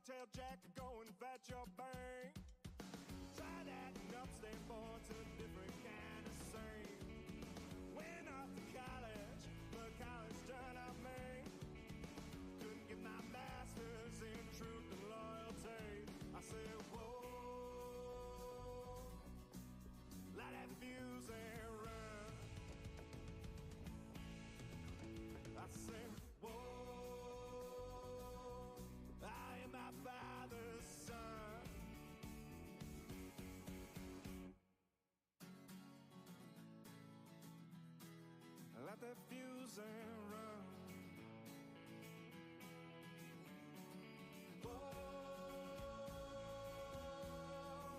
Tell Jack to go and fetch your bank. Try that and upstate boy to a different kind of sing. Went off to college, but college turned out me. Couldn't get my master's in truth and loyalty. I said, whoa, light that fuse and run. I said, whoa, I am my father's son. Light that fuse and run. Whoa,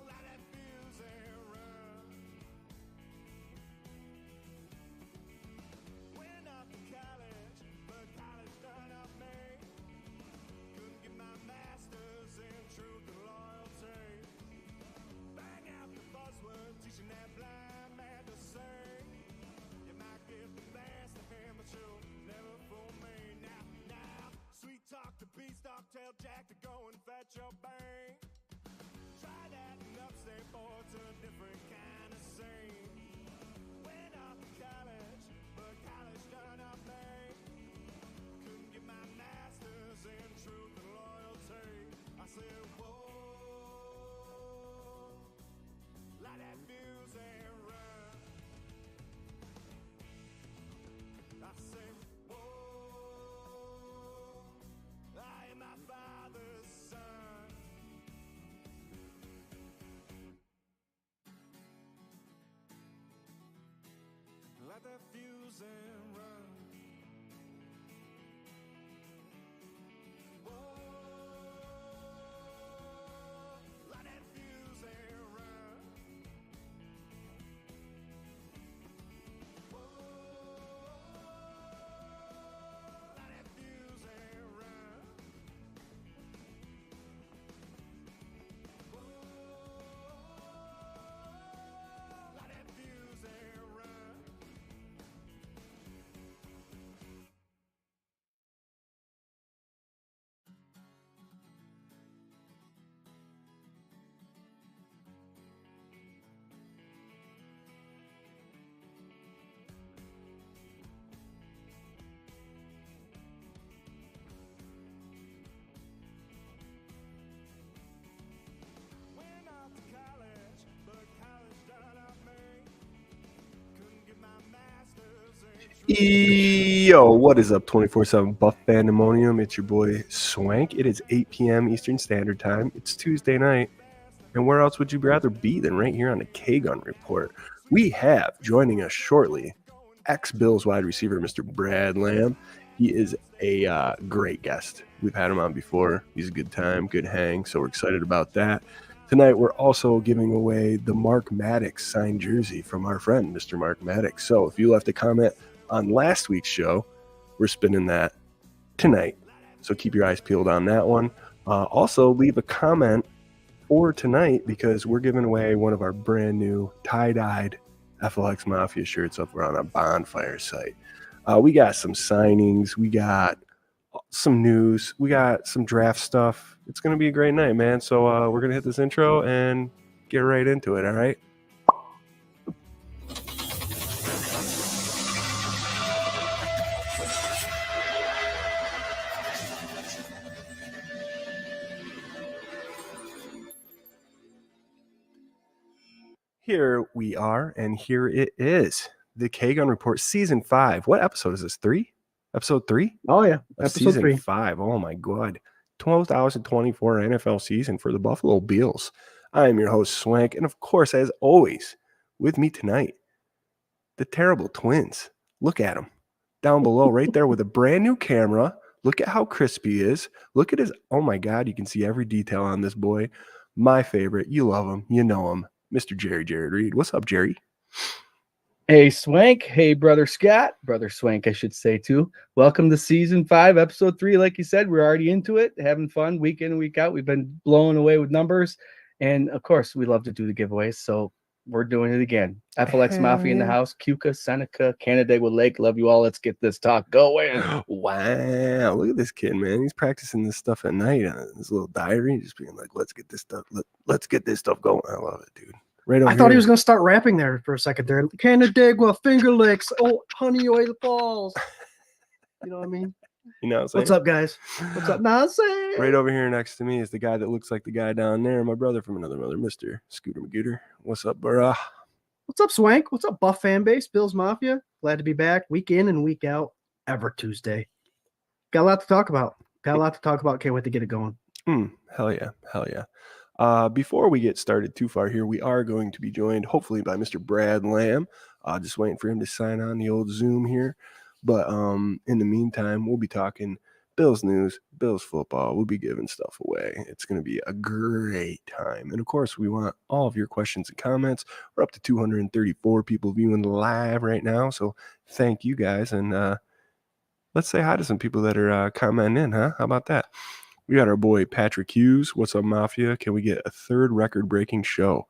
light that fuse and run. Went off to college, but college done up me. Couldn't get my master's in truth and loyalty. Bang out the buzzword, teaching that blind man to sing. You might get the best of him, but you'll never fool me. Now, sweet talk to beanstalk, tell Jack to go and fetch your bank. Try that and upstate boy to a different kind of scene. Went off to college, but college done up me. Couldn't get my master's in truth and loyalty. I said, whoa, light that fuse and run. I said, whoa, I am my father's son. Light that fuse and run. Whoa, light that fuse and run. Whoa, light that fuse and run. Whoa, light that fuse and run. Went off to college, but college done up me. Couldn't get my master's in Yo, what is up, 24/7 Buff Pandemonium? It's your boy Swank. It is 8 p.m. Eastern Standard Time. It's Tuesday night. And where else would you rather be than right here on the K-Gun Report? We have joining us shortly ex-Bills wide receiver, Mr. Brad Lamb. He is a great guest. We've had him on before. He's a good time, good hang, so we're excited about that. Tonight, we're also giving away the Mark Maddox signed jersey from our friend, Mr. Mark Maddox. So if you left a comment on last week's show, we're spinning that tonight. So keep your eyes peeled on that one. Also, leave a comment for tonight because we're giving away one of our brand new tie-dyed FLX Mafia shirts over on our Bonfire site. We got some signings. We got some news. We got some draft stuff. It's going to be a great night, man. So we're going to hit this intro and get right into it, all right? Here we are, and here it is. The K-Gun Report, Season 5. What episode is this? 3? Episode 3? Oh, yeah. Episode Season 3. 5. Oh, my God. 2024 NFL season for the Buffalo Bills. I am your host, Swank, and of course, as always, with me tonight, the terrible twins. Look at him. Down below, right there with a brand new camera. Look at how crisp he is. Look at his, oh my God, you can see every detail on this boy. My favorite. You love him. You know him. Mr. Jarrod Reed. What's up, Jerry? Hey, Swank. Hey, Brother Scott. Brother Swank, I should say, too. Welcome to Season 5, Episode 3. Like you said, we're already into it, having fun week in and week out. We've been blowing away with numbers. And, of course, we love to do the giveaways. So we're doing it again. FLX Hell Mafia in the yeah. house. Cuca, Seneca, Canandaigua Lake. Love you all. Let's get this talk going. Wow, look at this kid, man. He's practicing this stuff at night on his little diary, just being like, let's get this stuff, let's get this stuff going. I love it, dude. Right over I thought he here. was going to start rapping there for a second there. Canandaigua, Finger Licks, oh, Honey Oil Falls. You know what I mean? You know what I'm saying? What's up, guys? What's up, nonsense? Right over here next to me is the guy that looks like the guy down there, my brother from another mother, Mr. Scooter Magooter. What's up, bruh? What's up, Swank? What's up, Buff fan base? Bills Mafia. Glad to be back. Week in and week out. Ever Tuesday. Got a lot to talk about. Can't wait to get it going. Hell yeah. Hell yeah. Before we get started too far here, we are going to be joined hopefully by Mr. Brad Lamb. Just waiting for him to sign on the old Zoom here. But in the meantime, we'll be talking Bills news, Bills football. We'll be giving stuff away. It's going to be a great time. And of course, we want all of your questions and comments. We're up to 234 people viewing live right now. So thank you guys. And let's say hi to some people that are commenting in, huh? How about that? We got our boy Patrick Hughes. What's up, Mafia? Can we get a third record-breaking show?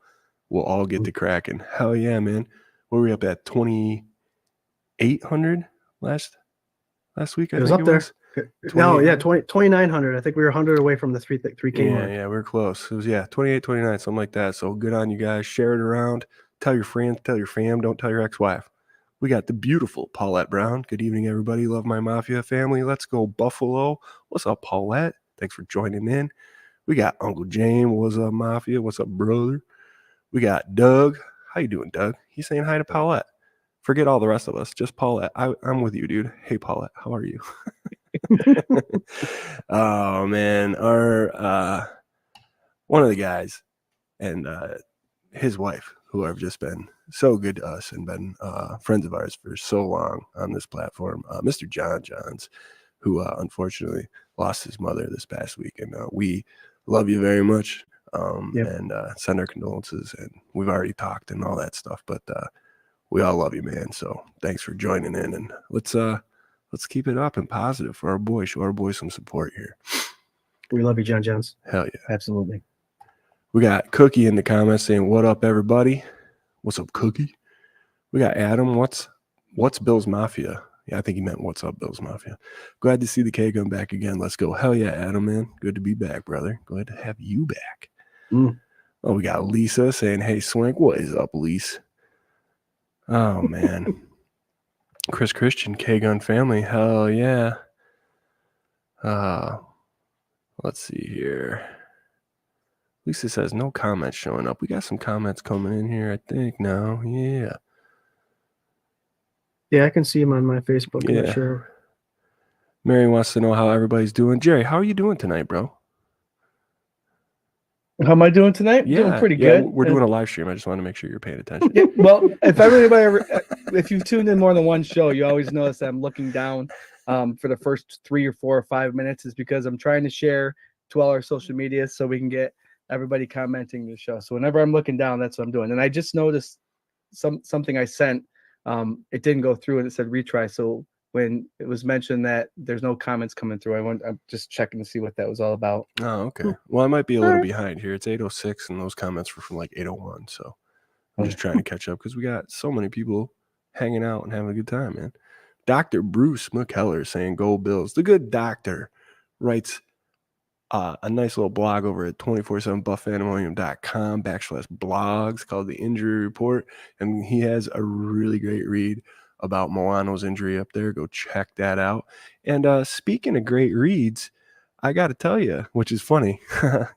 We'll all get to cracking. Hell yeah, man. What were we up at? 2,800 last week? It was up there. No, yeah, 2,900. I think we were 100 away from the 3K mark. Yeah, we were close. It was 28, 29, something like that. So good on you guys. Share it around. Tell your friends. Tell your fam. Don't tell your ex-wife. We got the beautiful Paulette Brown. Good evening, everybody. Love my Mafia family. Let's go Buffalo. What's up, Paulette? Thanks for joining in. We got Uncle James. What's up, Mafia? What's up, brother? We got Doug. How you doing, Doug? He's saying hi to Paulette. Forget all the rest of us. Just Paulette. I'm with you, dude. Hey, Paulette. How are you? Oh, man. Our one of the guys and his wife, who have just been so good to us and been friends of ours for so long on this platform, Mr. John Johns, who unfortunately lost his mother this past week. And we love you very much and send our condolences. And we've already talked and all that stuff, but we all love you, man. So thanks for joining in. And let's keep it up and positive for our boy. Show our boy some support here. We love you, John Jones. Hell yeah. Absolutely. We got Cookie in the comments saying, what up, everybody? What's up, Cookie? We got Adam. What's Bills Mafia? Yeah, I think he meant what's up, Bills Mafia. Glad to see the K gun back again. Let's go. Hell yeah, Adam, man. Good to be back, brother. Glad to have you back. Oh, we got Lisa saying, hey, Swank, what is up, Lisa? Oh, man. Chris Christian, K-Gun family. Hell yeah. Let's see here. Lisa says no comments showing up. We got some comments coming in here, I think, now. Yeah. Yeah, I can see him on my Facebook. Yeah. I'm not sure. Mary wants to know how everybody's doing. Jerry, how are you doing tonight, bro? How am I doing tonight? Yeah, Doing pretty good. We're doing a live stream. I just want to make sure you're paying attention. Yeah, well, if you've tuned in more than one show, you always notice that I'm looking down for the first 3 or 4 or 5 minutes is because I'm trying to share to all our social media so we can get everybody commenting the show. So whenever I'm looking down, that's what I'm doing. And I just noticed something I sent. It didn't go through and it said retry. So when it was mentioned that there's no comments coming through, I'm just checking to see what that was all about. Oh, okay. Well, I might be a little behind here. It's 8:06 and those comments were from like 8:01. So I'm just trying to catch up because we got so many people hanging out and having a good time, man. Dr. Bruce McKellar saying go Bills. The good doctor writes a nice little blog over at 247buffpandemonium.com/blogs called The Injury Report. And he has a really great read about Milano's injury up there. Go check that out. And speaking of great reads, I got to tell you, which is funny.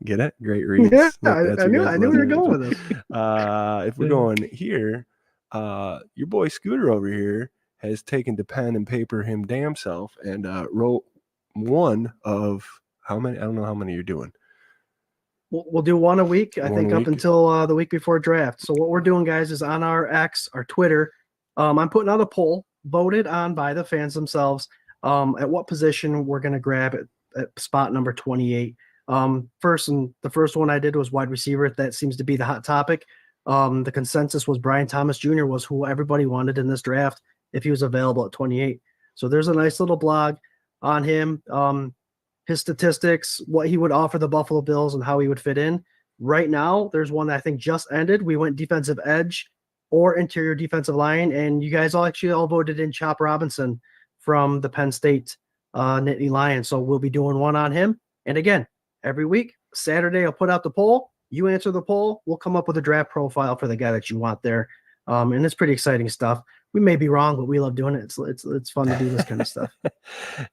Get it? Great reads. Yeah, Look, I knew we were going with this. If we're going here, your boy Scooter over here has taken to pen and paper him damn self and wrote one of how many? I don't know how many you're doing. We'll do one a week, I think, up until the week before draft. So what we're doing, guys, is on our X, our Twitter, I'm putting out a poll voted on by the fans themselves at what position we're going to grab at spot number 28. The first one I did was wide receiver. That seems to be the hot topic. The consensus was Brian Thomas Jr. was who everybody wanted in this draft if he was available at 28. So there's a nice little blog on him, his statistics, what he would offer the Buffalo Bills and how he would fit in. Right now, there's one that I think just ended. We went defensive edge or interior defensive line, and you guys all voted in Chop Robinson from the Penn State Nittany Lions. So we'll be doing one on him. And again, every week, Saturday, I'll put out the poll. You answer the poll. We'll come up with a draft profile for the guy that you want there. And it's pretty exciting stuff. We may be wrong, but we love doing it. It's fun to do this kind of stuff.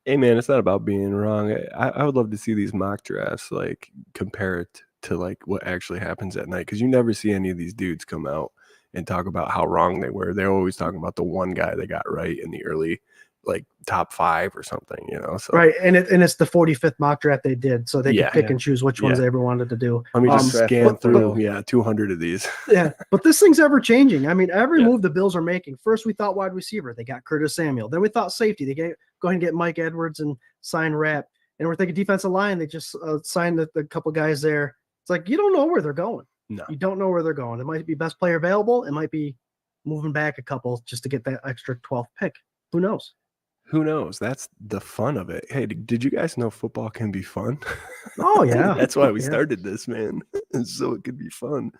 Hey man, it's not about being wrong. I would love to see these mock drafts, like compare it to like what actually happens at night, because you never see any of these dudes come out and talk about how wrong they were. They're always talking about the one guy they got right in the early, like top 5 or something, you know. So right, and it's the 45th mock draft they did, so they could pick and choose which ones they ever wanted to do. Let me just scan through 200 of these. Yeah, but this thing's ever changing. I mean, every move the Bills are making. First, we thought wide receiver, they got Curtis Samuel. Then we thought safety, they go ahead and get Mike Edwards and sign Rapp. And we're thinking defensive line, they just signed the couple guys there. It's like you don't know where they're going. No, you don't know where they're going. It might be best player available. It might be moving back a couple just to get that extra 12th pick. Who knows? Who knows? That's the fun of it. Hey, did you guys know football can be fun? Oh, yeah. That's why we started this, man. So it could be fun.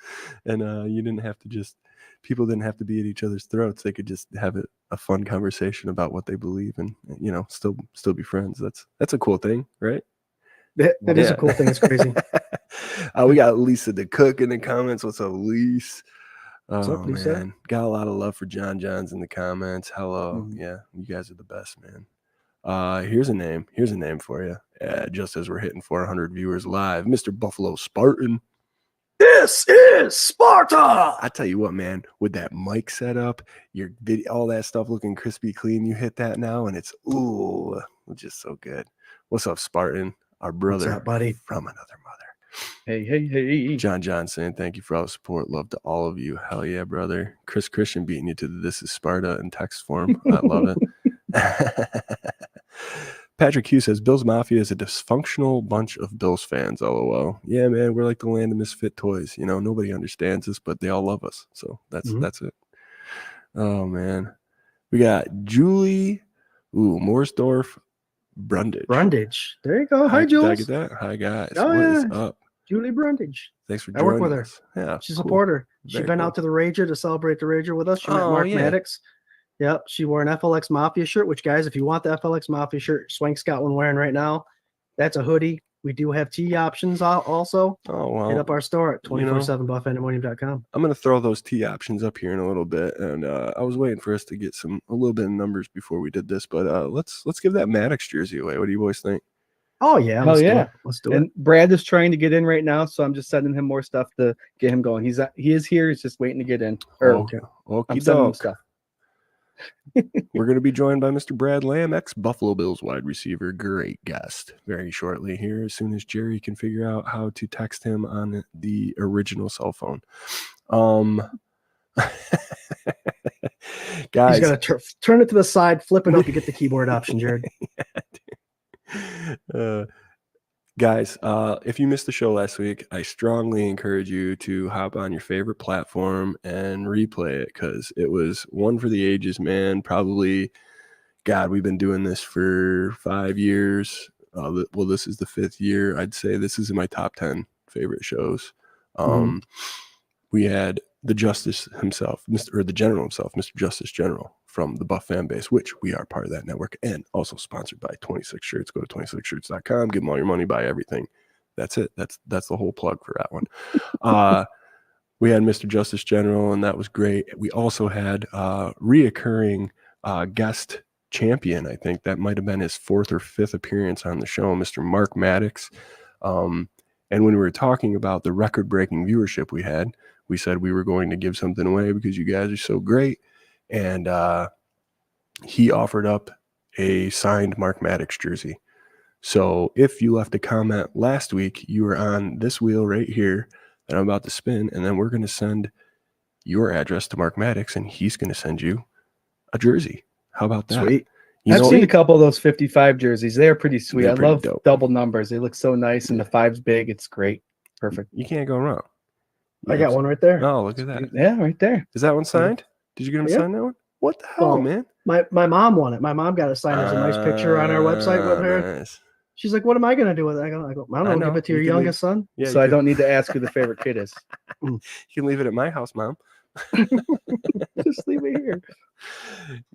And you didn't have to people didn't have to be at each other's throats. They could just have a fun conversation about what they believe and, you know, still be friends. That's a cool thing, right? That is a cool thing. It's crazy. We got Lisa the Cook in the comments. What's up, Lisa? What's up, Lisa? Man. Got a lot of love for John Johns in the comments. Hello. Yeah, you guys are the best, man. Here's a name for you. Just as we're hitting 400 viewers live, Mr. Buffalo Spartan. This is Sparta. I tell you what, man, with that mic setup, your video, all that stuff looking crispy clean, you hit that now and it's just so good. What's up, Spartan? Our brother. What's up, buddy? From another mother. Hey. John Johnson, thank you for all the support. Love to all of you. Hell yeah, brother. Chris Christian beating you to the This is Sparta in text form. I love it. Patrick Hughes says, Bills Mafia is a dysfunctional bunch of Bills fans, LOL. Yeah, man, we're like the land of misfit toys. You know, nobody understands us, but they all love us. So that's it. Oh, man. We got Julie Morsdorf Brundage. There you go. Hi, Julie. Did I get that? Hi, guys. Oh, what is up? Julie Brundage. Thanks for joining I work with her. us. Yeah, she's a supporter. She's been out to the Rager to celebrate the Rager with us. She met Mark Maddox. Yep. She wore an FLX Mafia shirt, which, guys, if you want the FLX Mafia shirt, Swank's got one wearing right now. That's a hoodie. We do have tee options also. Oh, well. Hit up our store at 247buffpandemonium.com. I'm going to throw those tee options up here in a little bit. And I was waiting for us to get a little bit of numbers before we did this. But let's give that Maddox jersey away. What do you boys think? Oh, yeah. Hell yeah. Let's do it. And Brad is trying to get in right now, so I'm just sending him more stuff to get him going. He is here. He's just waiting to get in. I'm sending him stuff. We're going to be joined by Mr. Brad Lamb, ex-Buffalo Bills wide receiver. Great guest very shortly here, as soon as Jerry can figure out how to text him on the original cell phone. Guys, he's got to turn it to the side, flip it up, you get the keyboard option, Jared. Guys, if you missed the show last week, I strongly encourage you to hop on your favorite platform and replay it, because it was one for the ages, man. Probably, God, we've been doing this for 5 years. Well, this is the 5th year. I'd say this is in my top 10 favorite shows. We had the Justice himself, the General himself, Mr. Justice General from the Buff fan base, which we are part of that network, and also sponsored by 26 Shirts. Go to 26shirts.com, give them all your money, buy everything. That's it. That's the whole plug for that one. We had Mr. Justice General, and that was great. We also had reoccurring guest champion. I think that might have been his 4th or 5th appearance on the show, Mr. Mark Maddox. And when we were talking about the record-breaking viewership we had, we said we were going to give something away because you guys are so great. And he offered up a signed Mark Maddox jersey. So if you left a comment last week, you were on this wheel right here that I'm about to spin, and then we're going to send your address to Mark Maddox, and he's going to send you a jersey. How about that? Sweet. I've seen a couple of those 55 jerseys. They are pretty sweet. I love dope. Double numbers. They look so nice, and the 5's big. It's great. Perfect. You can't go wrong. I got one right there. Oh, look at that. Yeah, right there. Is that one signed? Did you get him signed that one? What the hell, man? My mom won it. My mom got it signed. There's a nice picture on our website with her. Nice. She's like, what am I going to do with it? I go, I don't know, give it to your youngest son. Yeah, So I don't need to ask who the favorite kid is. You can leave it at my house, Mom. Just leave it here.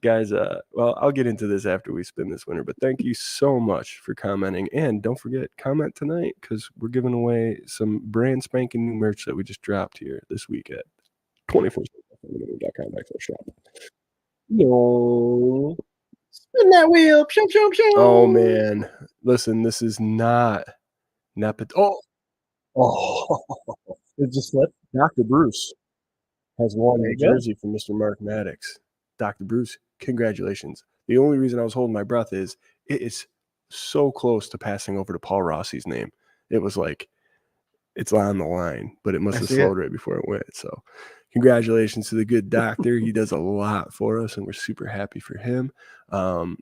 Guys, well, I'll get into this after we spin this winner, but thank you so much for commenting. And don't forget, comment tonight because we're giving away some brand spanking new merch that we just dropped here this week at 24/7.com/shop. Yo. Spin that wheel. Show. Oh, man. Listen, this is not Oh. It just slipped. Dr. Bruce has won There a you go. jersey from Mr. Mark Maddox. Dr. Bruce, congratulations. The only reason I was holding my breath is it is so close to passing over to Paul Rossi's name. It was like it's on the line, but it must have slowed right before it went. So congratulations to the good doctor. He does a lot for us, and we're super happy for him.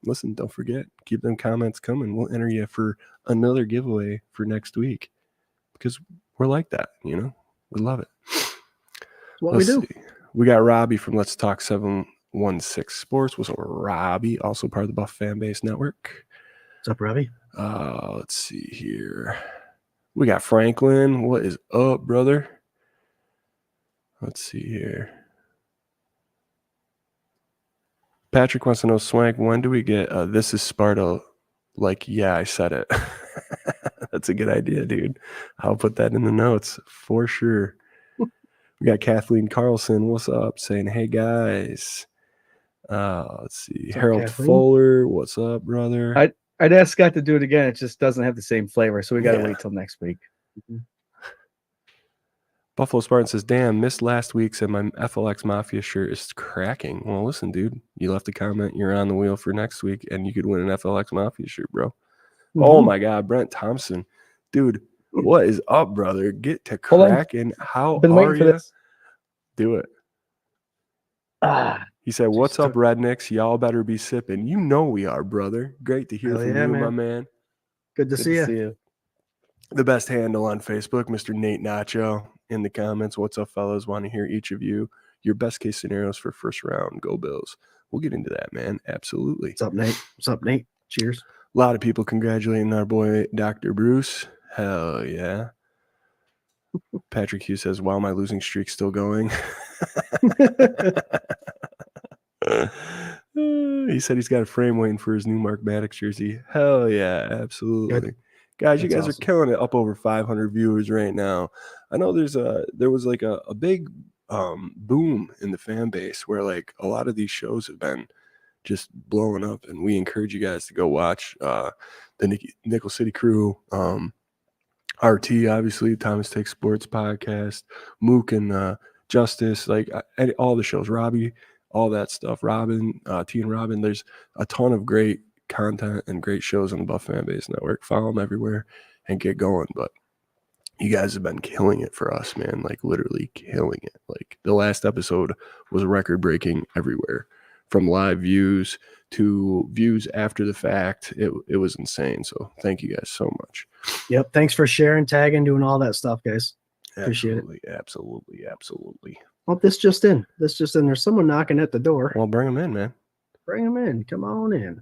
Listen, don't forget, keep them comments coming. We'll enter you for another giveaway for next week because we're like that, you know? We love it. What we do. See. We got Robbie from Let's Talk 716 Sports. What's up, Robbie? Also part of the Buff Fan Base Network. What's up, Robbie? Let's see here. We got Franklin. What is up, brother? Let's see here. Patrick wants to know, Swank, when do we get This is Sparta? Like, yeah, I said it. That's a good idea, dude. I'll put that in the notes for sure. We got Kathleen Carlson. What's up? Saying, hey, guys. Let's see. What's up, Harold Kathleen? Fuller. What's up, brother? I'd ask Scott to do it again. It just doesn't have the same flavor, so we got to wait till next week. Buffalo Spartan says, damn, missed last week's and my FLX Mafia shirt is cracking. Well, listen, dude, you left a comment. You're on the wheel for next week, and you could win an FLX Mafia shirt, bro. Mm-hmm. Oh, my God, Brent Thompson. Dude, what is up, brother? Get to cracking. How are you? Do it. He said, what's up, rednecks? Y'all better be sipping. You know we are, brother. Great to hear from you, man. My man. Good to see you. The best handle on Facebook, Mr. Nate Nacho. In the comments, what's up, fellas? Want to hear each of you your best case scenarios for first round. Go Bills. We'll get into that, man. Absolutely. What's up, Nate? What's up, Nate? Cheers. A lot of people congratulating our boy Dr. Bruce. Hell yeah. Patrick Hughes says, wow, my losing streak's still going. He said he's got a frame waiting for his new Mark Maddox jersey. Hell yeah, absolutely. Good. Guys, you guys are killing it. Up over 500 viewers right now. I know there was like a big boom in the fan base where like a lot of these shows have been just blowing up, and we encourage you guys to go watch the Nickel City Crew, RT, obviously, Thomas Takes Sports podcast, Mook and Justice, like all the shows, Robbie, all that stuff, Robin, T and Robin. There's a ton of great content and great shows on the Buff Fan Base Network. Follow them everywhere and get going. But you guys have been killing it for us, man, like literally killing it. Like the last episode was record breaking everywhere, from live views to views after the fact. It was insane. So thank you guys so much. Yep. Thanks for sharing, tagging, doing all that stuff, guys. Appreciate it. Absolutely. Oh, this just in. There's someone knocking at the door. Well, bring them in, man. Bring them in. Come on in.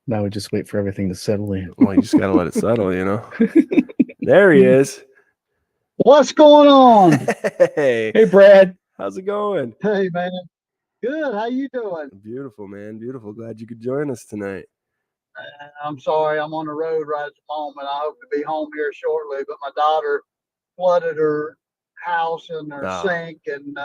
Now we just wait for everything to settle in. Well, you just got to let it settle, you know. There he is. What's going on? Hey, Brad. How's it going? Hey, man. Good. How you doing? Beautiful, man. Beautiful. Glad you could join us tonight. I'm sorry. I'm on the road right at the moment. I hope to be home here shortly, but my daughter flooded her house and her sink, and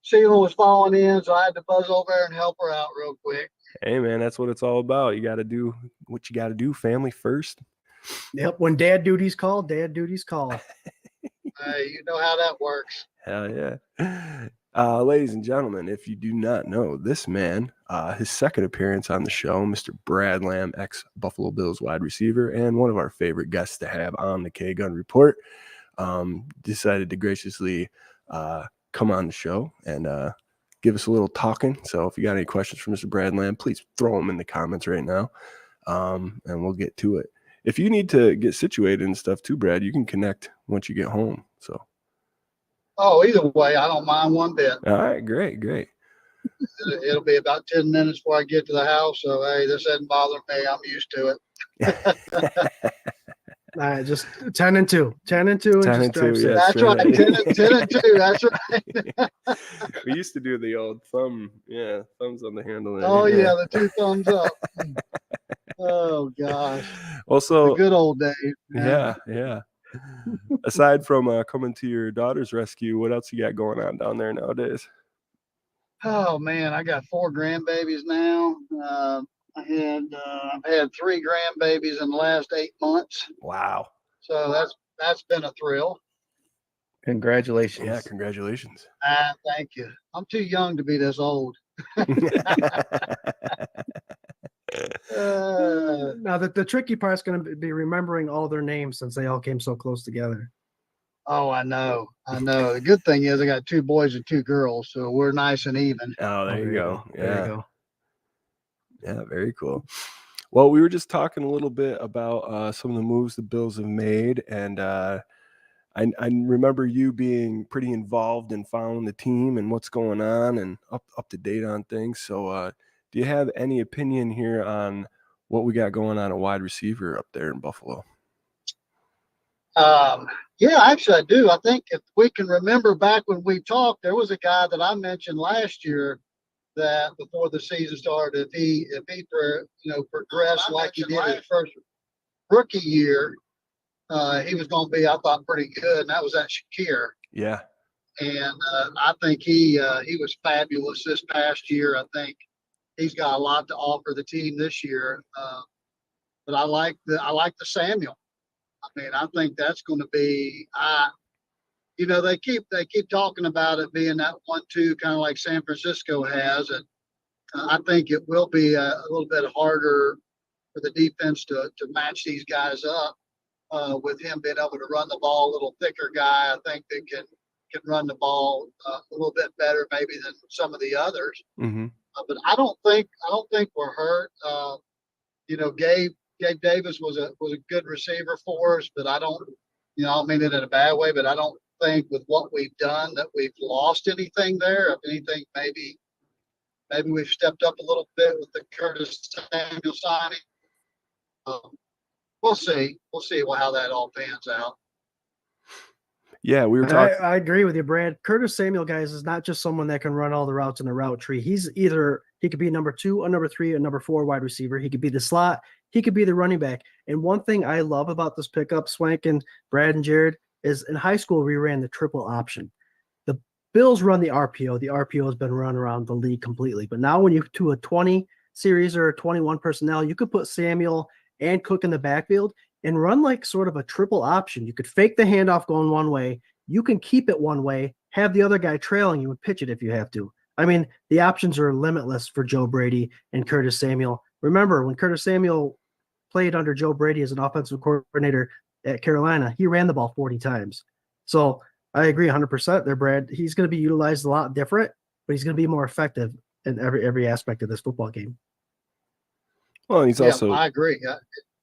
ceiling was falling in, so I had to buzz over there and help her out real quick. Hey, man, that's what it's all about. You got to do what you got to do. Family first. Yep. When dad duties call, dad duties call. You know how that works. Hell yeah. Ladies and gentlemen, if you do not know this man, his second appearance on the show, Mr. Brad Lamb, ex-Buffalo Bills wide receiver, and one of our favorite guests to have on the K-Gun Report, decided to graciously come on the show and give us a little talking. So if you got any questions for Mr. Brad Lamb, please throw them in the comments right now, and we'll get to it. If you need to get situated and stuff too, Brad, you can connect once you get home. So. Oh, either way, I don't mind one bit. All right, great. It'll be about 10 minutes before I get to the house. So, hey, this doesn't bother me. I'm used to it. Just 10 and 2, 10 and 2, and 10 just and drive 2, safe. yeah. That's right. 10 and 2. That's right. We used to do the old thumb. Yeah, thumbs on the handle. Oh, yeah, the 2 thumbs up. Oh, gosh. Also, The good old days. yeah. Aside from coming to your daughter's rescue, what else you got going on down there nowadays? Oh, man, I got 4 grandbabies now. I've had 3 grandbabies in the last 8 months. Wow. So that's been a thrill. Congratulations. Yeah, congratulations. Thank you. I'm too young to be this old. Now the tricky part is going to be remembering all their names since they all came so close together. Oh, I know. The good thing is I got 2 boys and 2 girls, so we're nice and even. Oh, there you go. Yeah. There you go. Yeah, very cool. Well, we were just talking a little bit about some of the moves the Bills have made, and I remember you being pretty involved in following the team and what's going on and up to date on things. So do you have any opinion here on what we got going on at wide receiver up there in Buffalo? Yeah, actually I do. I think if we can remember back when we talked, there was a guy that I mentioned last year that before the season started, if he progressed like he did his first rookie year, he was going to be, I thought, pretty good, and that was that Shakir. Yeah. And I think he was fabulous this past year. I think he's got a lot to offer the team this year. But I like the Samuel. I mean, I think that's going to be. They keep talking about it being that 1-2 kind of like San Francisco has, and I think it will be a little bit harder for the defense to match these guys up. With him being able to run the ball, a little thicker guy, I think that can run the ball a little bit better maybe than some of the others. Mm-hmm. But I don't think we're hurt. Gabe Davis was a good receiver for us, but I don't mean it in a bad way, but I don't think with what we've done that we've lost anything there. If anything, maybe we've stepped up a little bit with the Curtis Samuel signing. We'll see. How that all pans out. Yeah, we were talking. I agree with you, Brad. Curtis Samuel, guys, is not just someone that can run all the routes in the route tree. He could be number 2, a number 3, a number 4 wide receiver. He could be the slot. He could be the running back. And one thing I love about this pickup, Swank and Brad and Jarrod, is in high school we ran the triple option. The Bills run the RPO. The RPO has been run around the league completely. But now when you to a 20 series or a 21 personnel, you could put Samuel and Cook in the backfield and run like sort of a triple option. You could fake the handoff going one way. You can keep it one way, have the other guy trailing you and pitch it if you have to. I mean, the options are limitless for Joe Brady and Curtis Samuel. Remember, when Curtis Samuel played under Joe Brady as an offensive coordinator at Carolina, he ran the ball 40 times. So I agree 100% there, Brad. He's going to be utilized a lot different, but he's going to be more effective in every aspect of this football game. Well, he's also. I agree.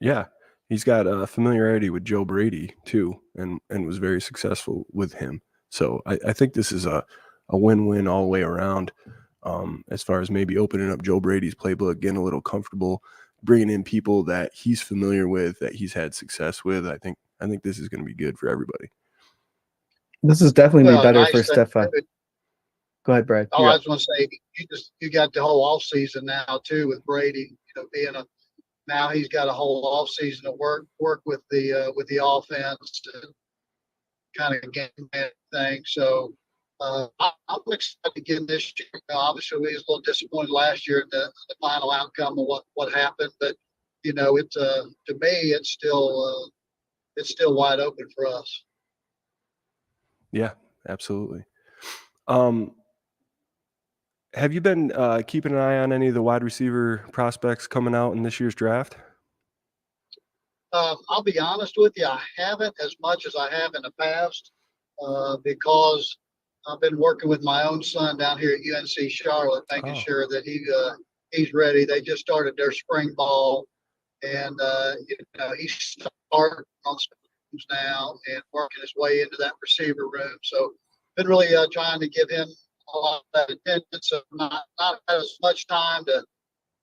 Yeah. He's got a familiarity with Joe Brady too, and was very successful with him. So I think this is a win-win all the way around. As far as maybe opening up Joe Brady's playbook, getting a little comfortable, bringing in people that he's familiar with, that he's had success with. I think this is going to be good for everybody. This is definitely be better for Stefan. Go ahead, Brad. I was going to say you got the whole off season now too with Brady. Now he's got a whole off season to work with the offense to kind of game plan thing. So I'm excited again this year. Obviously, we was a little disappointed last year at the final outcome of what happened, but it's to me it's still wide open for us. Yeah, absolutely. Have you been keeping an eye on any of the wide receiver prospects coming out in this year's draft? I'll be honest with you, I haven't as much as I have in the past because I've been working with my own son down here at UNC Charlotte, making sure that he's ready. They just started their spring ball, and he's starting on teams now and working his way into that receiver room. So, been really trying to give him a lot of that attention, so not as much time to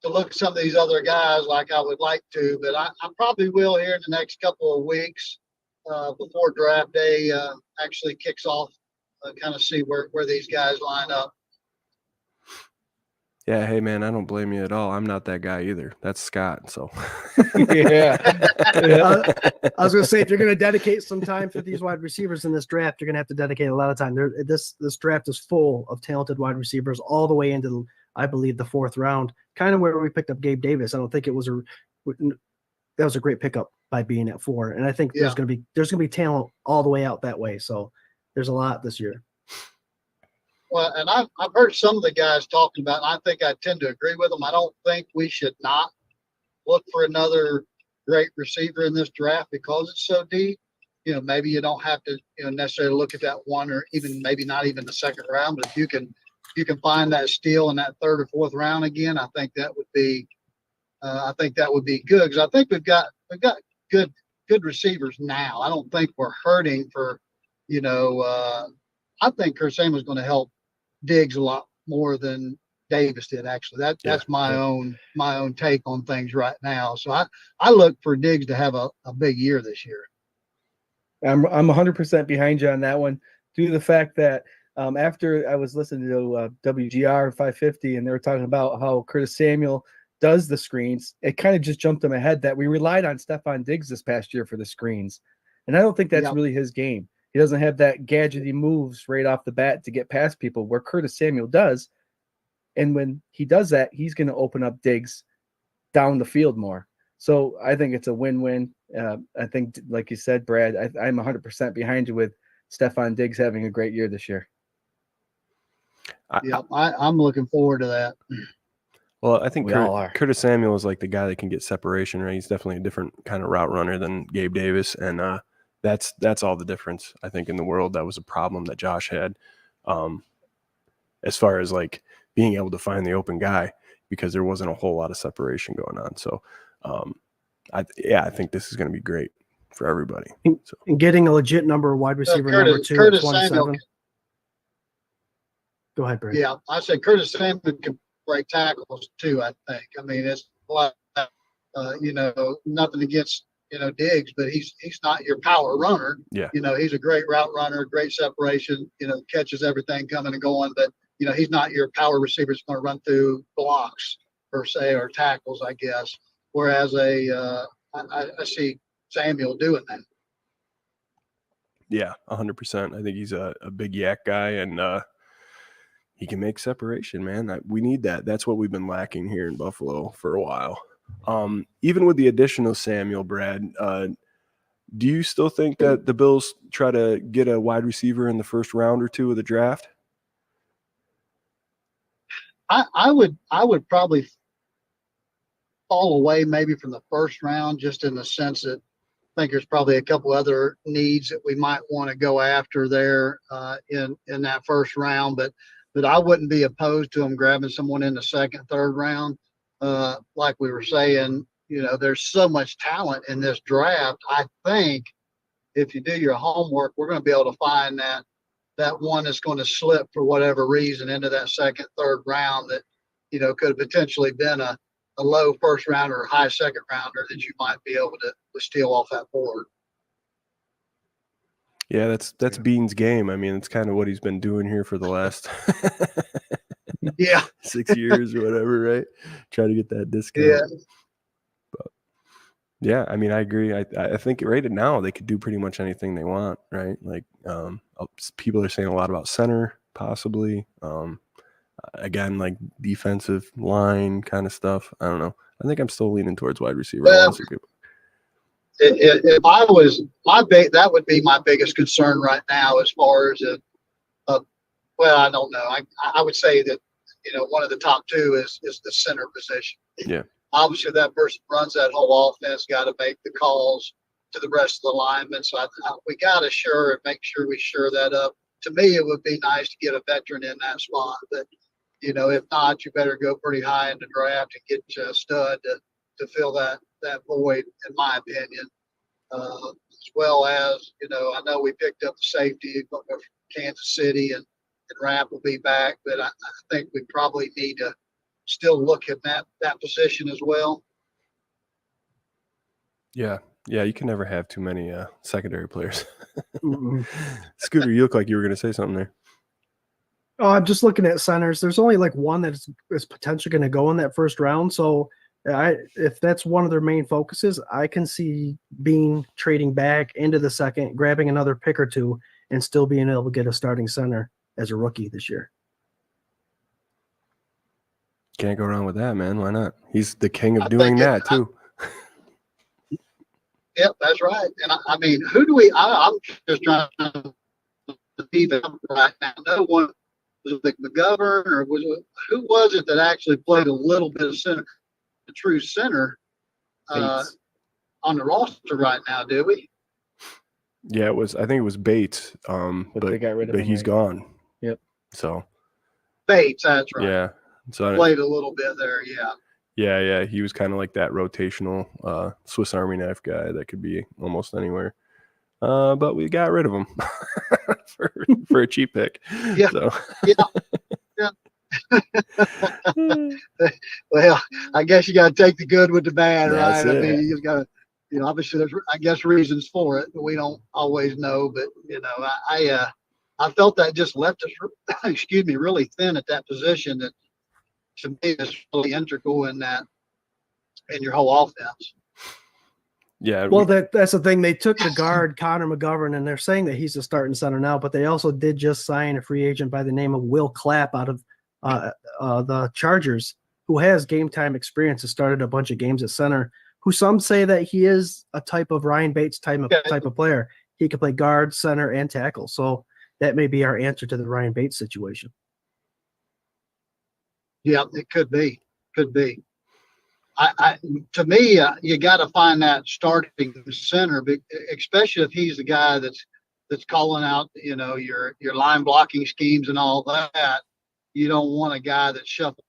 look at some of these other guys like I would like to. But I probably will here in the next couple of weeks before draft day actually kicks off, kind of see where these guys line up. Yeah, hey man, I don't blame you at all. I'm not that guy either. That's Scott. So Yeah. I was going to say, if you're going to dedicate some time for these wide receivers in this draft, you're going to have to dedicate a lot of time. This draft is full of talented wide receivers all the way into, I believe, the 4th round, kind of where we picked up Gabe Davis. I don't think that was a great pickup by being at 4. And I think there's going to be talent all the way out that way. So there's a lot this year. Well, and I've heard some of the guys talking about, and I think I tend to agree with them. I don't think we should not look for another great receiver in this draft because it's so deep. You know, maybe you don't have to, necessarily look at that 1 or even maybe not even the 2nd round. But if you can find that steal in that 3rd or 4th round again, I think that would be good, because I think we've got good receivers now. I don't think we're hurting for, I think Kurt Samuel's going to help Diggs a lot more than Davis did. Actually, that's my own take on things right now. So I look for Diggs to have a big year this year. I'm 100% behind you on that one, due to the fact that after I was listening to WGR 550 and they were talking about how Curtis Samuel does the screens, it kind of just jumped in my head that we relied on Stephon Diggs this past year for the screens, and I don't think that's really his game. He doesn't have that gadgety moves right off the bat to get past people where Curtis Samuel does. And when he does that, he's going to open up Diggs down the field more. So I think it's a win-win. I think, like you said, Brad, I'm 100% behind you with Stephon Diggs having a great year this year. I'm looking forward to that. Well, I think Curtis Samuel is like the guy that can get separation, right? He's definitely a different kind of route runner than Gabe Davis, and that's all the difference, I think, in the world. That was a problem that Josh had, as far as like being able to find the open guy, because there wasn't a whole lot of separation going on. So, I think this is going to be great for everybody. So. And getting a legit number wide receiver number 2 at 27. Go ahead, Brad. Yeah, I said Curtis Samuel can break tackles too. I think. I mean, it's like nothing against Diggs, but he's not your power runner. Yeah. He's a great route runner, great separation, catches everything coming and going, but he's not your power receiver that's going to run through blocks per se, or tackles, I guess. Whereas I see Samuel doing that. Yeah, 100%. I think he's a big yak guy, and he can make separation, man. We need that. That's what we've been lacking here in Buffalo for a while. Even with the addition of Samuel, Brad, do you still think that the Bills try to get a wide receiver in the 1st round or 2 of the draft? I would probably fall away maybe from the 1st round, just in the sense that I think there's probably a couple other needs that we might want to go after there in that 1st round, but I wouldn't be opposed to them grabbing someone in the 2nd, 3rd round. Like we were saying, there's so much talent in this draft. I think if you do your homework, we're going to be able to find that one that's going to slip for whatever reason into that 2nd, 3rd round that, could have potentially been a low 1st rounder or high 2nd rounder that you might be able to steal off that board. Yeah, that's Bean's game. I mean, it's kind of what he's been doing here for the last 6 years or whatever, right? Try to get that discount. Yeah. But yeah, I mean, I agree. I think right now they could do pretty much anything they want, right? Like people are saying a lot about center, possibly. Again, like defensive line kind of stuff. I don't know. I think I'm still leaning towards wide receiver. Well, if I was that would be my biggest concern right now, as far as well, I don't know. I would say that one of the top 2 is the center position. Yeah. Obviously, that person runs that whole offense, got to make the calls to the rest of the linemen. So we got to make sure we shore that up. To me, it would be nice to get a veteran in that spot, but if not, you better go pretty high in the draft and get a stud to fill that void, in my opinion. As well as, I know we picked up the safety from Kansas City and Rapp will be back, but I think we probably need to still look at that position as well. Yeah. Yeah, you can never have too many secondary players. Scooter, you look like you were going to say something there. Oh, I'm just looking at centers. There's only like one that is potentially going to go in that first round. So if that's one of their main focuses, I can see Bean trading back into the second, grabbing another pick or two, and still being able to get a starting center as a rookie this year. Can't go wrong with that, man. Why not? He's the king of doing that too. Yep, that's right. And I mean, who do I'm just trying to see them right now. No one was it McGovern or who was it that actually played a little bit of center, the true center on the roster right now? Do we? Yeah, I think it was Bates. But they got rid of him. He's gone. Yep. So Bates, that's right. Yeah. So played a little bit there. Yeah. Yeah. He was kind of like that rotational Swiss Army knife guy that could be almost anywhere. But we got rid of him for a cheap pick. Yeah. So. Yeah. Well, I guess you got to take the good with the bad, right? I mean, you just got to, obviously there's, I guess, reasons for it that we don't always know. But I felt that just left us, really thin at that position. That to me is really integral in your whole offense. Yeah. Well, that's the thing. They took the guard, Connor McGovern, and they're saying that he's a starting center now, but they also did just sign a free agent by the name of Will Clapp out of the Chargers, who has game time experience, has started a bunch of games at center, who some say that he is a type of Ryan Bates type of player. He can play guard, center, and tackle. So that may be our answer to the Ryan Bates situation. Yeah, it could be. To me, you got to find that starting center, especially if he's the guy that's calling out, your line blocking schemes and all that. You don't want a guy that's shuffling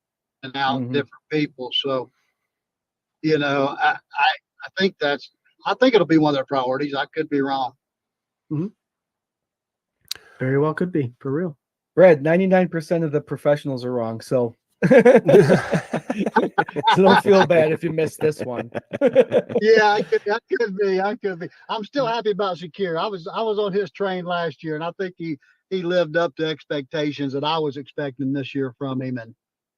out different people. So, I think it'll be one of their priorities. I could be wrong. Mm-hmm. Very well could be, for real. Brad, 99% of the professionals are wrong, so so don't feel bad if you missed this one. Yeah, I could be. I'm still happy about Shakir. I was on his train last year, and I think he lived up to expectations that I was expecting this year from him,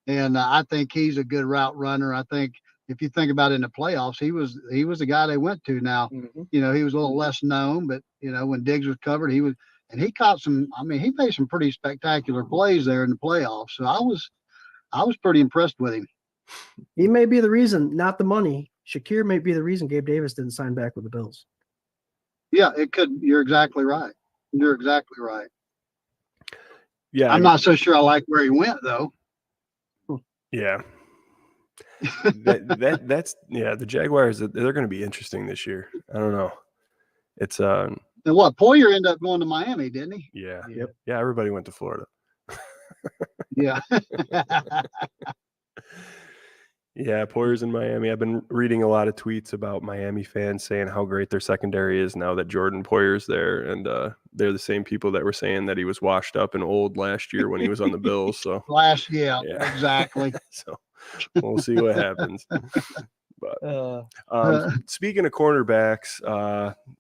and I think he's a good route runner. I think if you think about it in the playoffs, he was the guy they went to. Now, he was a little less known, but when Diggs was covered, he caught some. I mean, he made some pretty spectacular plays there in the playoffs. So I was pretty impressed with him. He may be the reason, not the money. Shakir may be the reason Gabe Davis didn't sign back with the Bills. Yeah, it could. You're exactly right. Yeah, I'm not so sure I like where he went though. Yeah. That's the Jaguars, they're going to be interesting this year. I don't know. It's and what, Poyer ended up going to Miami, didn't he? Yeah. Yep. Yeah, everybody went to Florida. Yeah. Yeah, Poyer's in Miami. I've been reading a lot of tweets about Miami fans saying how great their secondary is now that Jordan Poyer's there, and they're the same people that were saying that he was washed up and old last year when he was on the Bills. So yeah, exactly. So we'll see what happens. But speaking of cornerbacks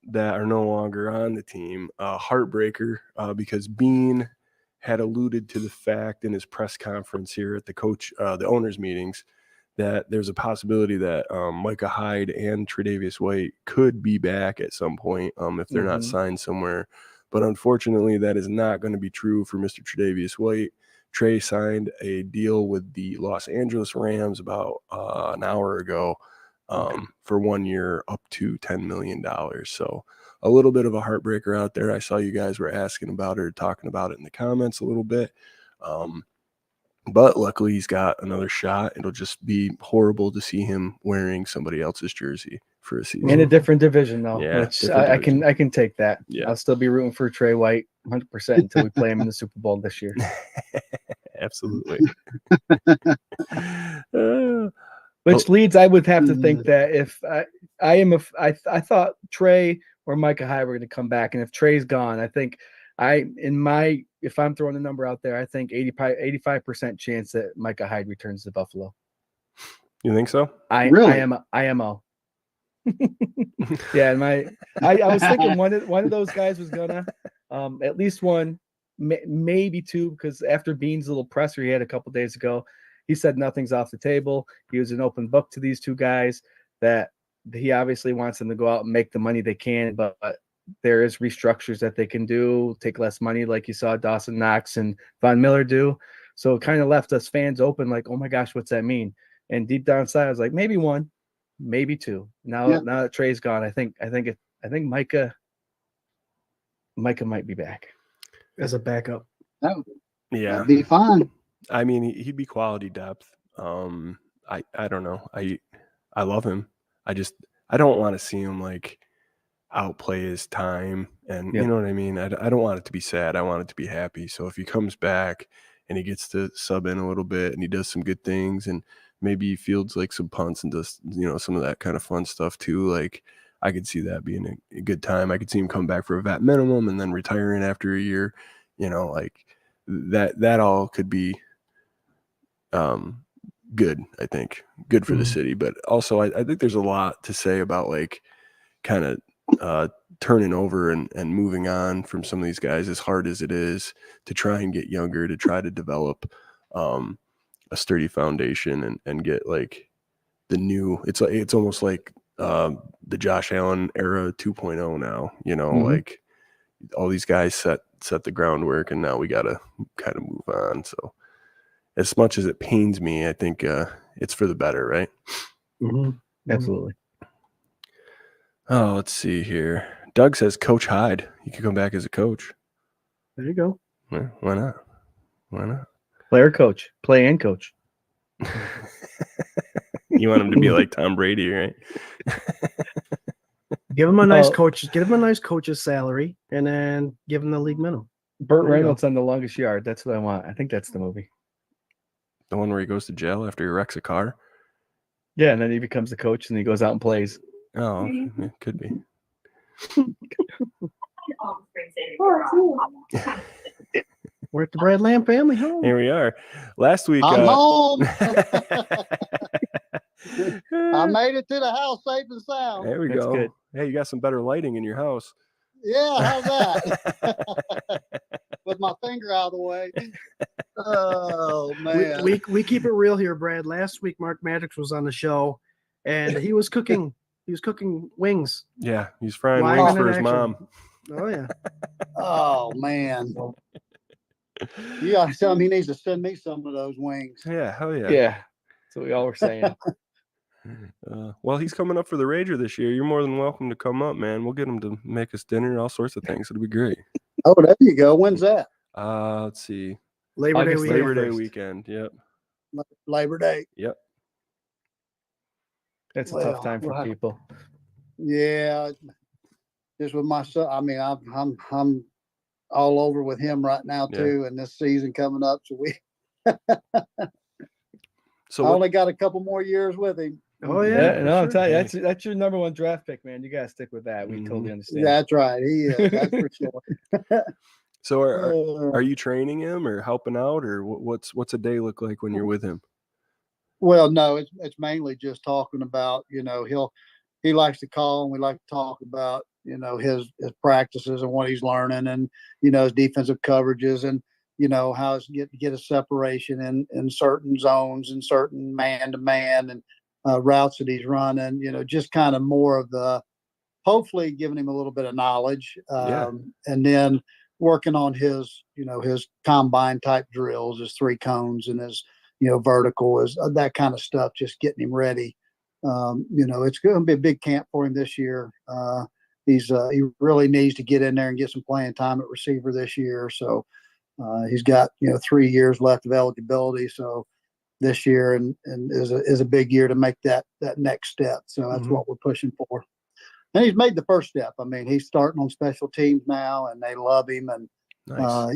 that are no longer on the team, heartbreaker because Bean had alluded to the fact in his press conference here at the owners' meetings that there's a possibility that Micah Hyde and Tre'Davious White could be back at some point if they're not signed somewhere. But unfortunately, that is not going to be true for Mr. Tre'Davious White. Trey signed a deal with the Los Angeles Rams about an hour ago for 1 year up to $10 million. So a little bit of a heartbreaker out there. I saw you guys were asking about it or talking about it in the comments a little bit. But luckily he's got another shot. It'll just be horrible to see him wearing somebody else's jersey for a season. In a different division, though. Yeah, which I can take that. Yeah. I'll still be rooting for Trey White 100% until we play him in the Super Bowl this year. Absolutely. Which leads, I would have to think that if I thought Trey or Micah Hyde were going to come back, and if Trey's gone, I think if I'm throwing a number out there, I think 85% chance that Micah Hyde returns to Buffalo. You think so? Really? I am all. Yeah, I was thinking one of those guys was gonna at least one, maybe two, because after Bean's little presser he had a couple days ago, he said nothing's off the table. He was an open book to these two guys that he obviously wants them to go out and make the money they can, but there is restructures that they can do, take less money, like you saw Dawson Knox and Von Miller do. So it kind of left us fans open, like, oh my gosh, what's that mean? And deep down inside, I was like, maybe one, maybe two. Now that Trey's gone, I think Micah might be back as a backup. Yeah, Yeah, be fine. I mean, he'd be quality depth. I don't know. I love him. I don't want to see him like outplay his time, and you know what I mean. I don't want it to be sad. I want it to be happy. So if he comes back and he gets to sub in a little bit and he does some good things, and maybe he fields like some punts and does some of that kind of fun stuff too, like I could see that being a good time. I could see him come back for a vet minimum and then retiring after a year. Like that all could be good. I think good for the city, but also I think there's a lot to say about like kind of turning over and moving on from some of these guys, as hard as it is to try and get younger, to try to develop a sturdy foundation and get like the new, it's almost like the Josh Allen era 2.0 now, like all these guys set the groundwork, and now we got to kind of move on. So as much as it pains me, I think it's for the better, right? Absolutely. Oh, let's see here. Doug says Coach Hyde. He could come back as a coach. There you go. Yeah, why not? Player coach, play and coach. You want him to be like Tom Brady, right? Give him a nice coach. Give him a nice coach's salary, and then give him the league minimum. Burt Reynolds on The Longest Yard. That's what I want. I think that's the movie. The one where he goes to jail after he wrecks a car? Yeah, and then he becomes the coach and he goes out and plays. Oh, it could be. We're at the Brad Lamb family home. Here we are. Last week, I'm home. I made it to the house safe and sound. There we That's go. good. Hey, you got some better lighting in your house. Yeah, how's that? With my finger out of the way. Oh man. We keep it real here, Brad. Last week, Mark Maddox was on the show, and he was cooking. He was cooking wings. Yeah, he's frying Live wings and for in his action. mom. Oh yeah. Oh man. You gotta tell him he needs to send me some of those wings. Yeah, hell yeah. Yeah, that's what we all were saying. Well, he's coming up for the Rager this year. You're more than welcome to come up, man. We'll get him to make us dinner, all sorts of things. It'll be great. Oh, there you go. When's that? Let's see. Labor Day August weekend. Labor Day 1st. weekend. Yep. Labor Day. Yep. That's a tough time for people. Yeah. Just with my son. I mean, I'm all over with him right now too, and this season coming up. So I only got a couple more years with him. Oh yeah. No, I'll tell you, that's your number one draft pick, man. You gotta stick with that. We totally understand. That's right. He is. That's for sure. So are you training him or helping out, or what's a day look like when you're with him? Well, no, it's mainly just talking about, he likes to call and we like to talk about, his practices and what he's learning and, his defensive coverages and, how to get a separation in certain zones and certain man-to-man and routes that he's running, just kind of more of the, hopefully giving him a little bit of knowledge. And then working on his, his combine type drills, his 3 cones and his, vertical is that kind of stuff, just getting him ready. It's going to be a big camp for him this year. He really needs to get in there and get some playing time at receiver this year. So he's got, 3 years left of eligibility. So this year and is a big year to make that next step. So that's what we're pushing for. And he's made the first step. I mean, he's starting on special teams now and they love him. And, nice.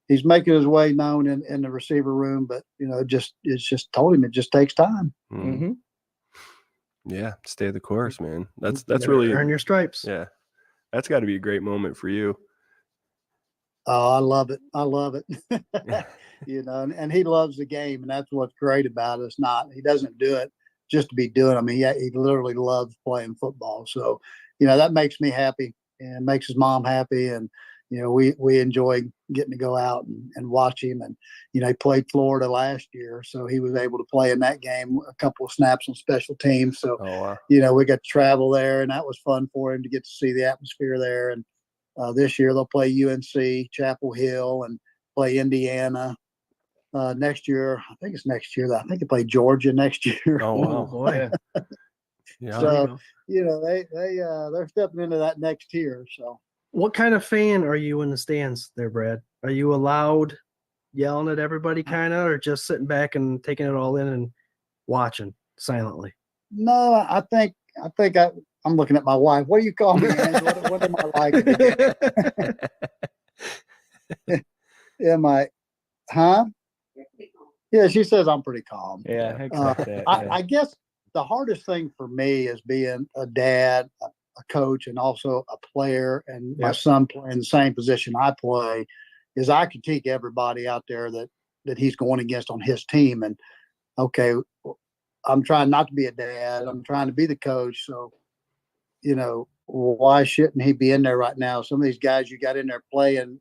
He's making his way known in the receiver room, but it's just told him it just takes time. Mm-hmm. Yeah, stay the course, man. That's really earn your stripes. Yeah, that's got to be a great moment for you. Oh, I love it. I love it. And he loves the game, and that's what's great about it. He doesn't do it just to be doing it. I mean, yeah, he literally loves playing football. So, that makes me happy and makes his mom happy. And, we enjoy getting to go out and watch him. And, he played Florida last year, so he was able to play in that game, a couple of snaps on special teams. So, wow. We got to travel there, and that was fun for him to get to see the atmosphere there. And this year they'll play UNC, Chapel Hill, and play Indiana. Next year, I think it's next year. I think they play Georgia next year. Oh wow, boy. yeah. So they're stepping into that next tier. So, What kind of fan are you in the stands there, Brad? Are you allowed yelling at everybody kind of, or just sitting back and taking it all in and watching silently? no, I think I'm looking at my wife. What do you call me, Angela? What am I like? Am I? Huh? Yeah, she says I'm pretty calm. Yeah, I expect that. I guess the hardest thing for me is being a dad, a coach, and also a player, and my son playing the same position I play, is I critique everybody out there that he's going against on his team. And okay, I'm trying not to be a dad. I'm trying to be the coach. So, why shouldn't he be in there right now? Some of these guys you got in there playing,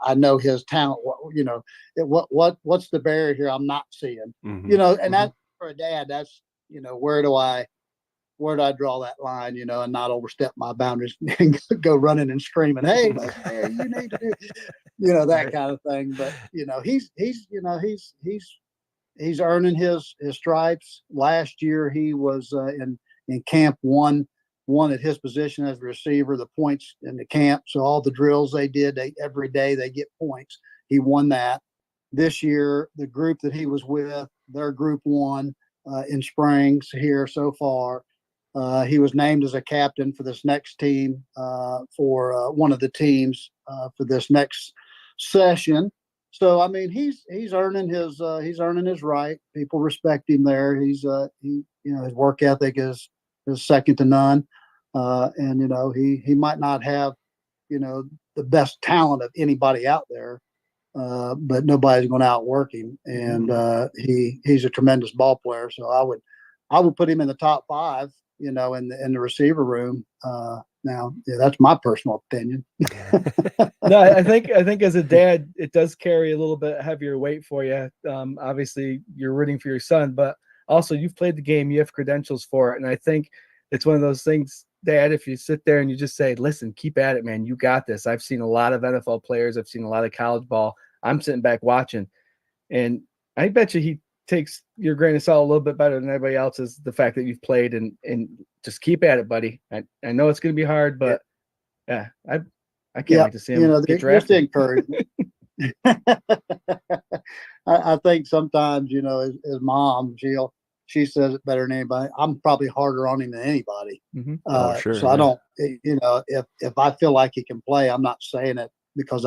I know his talent. What's the barrier here I'm not seeing? Mm-hmm. And that for a dad, that's where do I draw that line? And not overstep my boundaries and go running and screaming, "Hey, you need to do," that kind of thing. But he's earning his stripes. Last year he was in camp one at his position as a receiver, the points in the camp. So all the drills they did, every day they get points. He won that. This year, the group that he was with, their group won in Springs here so far. He was named as a captain for this next team, for one of the teams for this next session. So I mean, he's earning his right. People respect him there. His work ethic is second to none. And he might not have the best talent of anybody out there, but nobody's going to outwork him. And he's a tremendous ball player. So I would put him in the top 5. In the receiver room. Now, that's my personal opinion. No, I think as a dad, it does carry a little bit heavier weight for you. Obviously, you're rooting for your son, but also you've played the game, you have credentials for it, and I think it's one of those things, Dad. If you sit there and you just say, "Listen, keep at it, man. You got this." I've seen a lot of NFL players. I've seen a lot of college ball. I'm sitting back watching, and I bet you he takes your grain of salt a little bit better than everybody else, is the fact that you've played, and just keep at it, buddy. I know it's going to be hard, but I can't wait to see him get drafted. Encouragement. I think sometimes, his mom, she says it better than anybody. I'm probably harder on him than anybody. Oh, sure. So I don't, if I feel like he can play, I'm not saying it because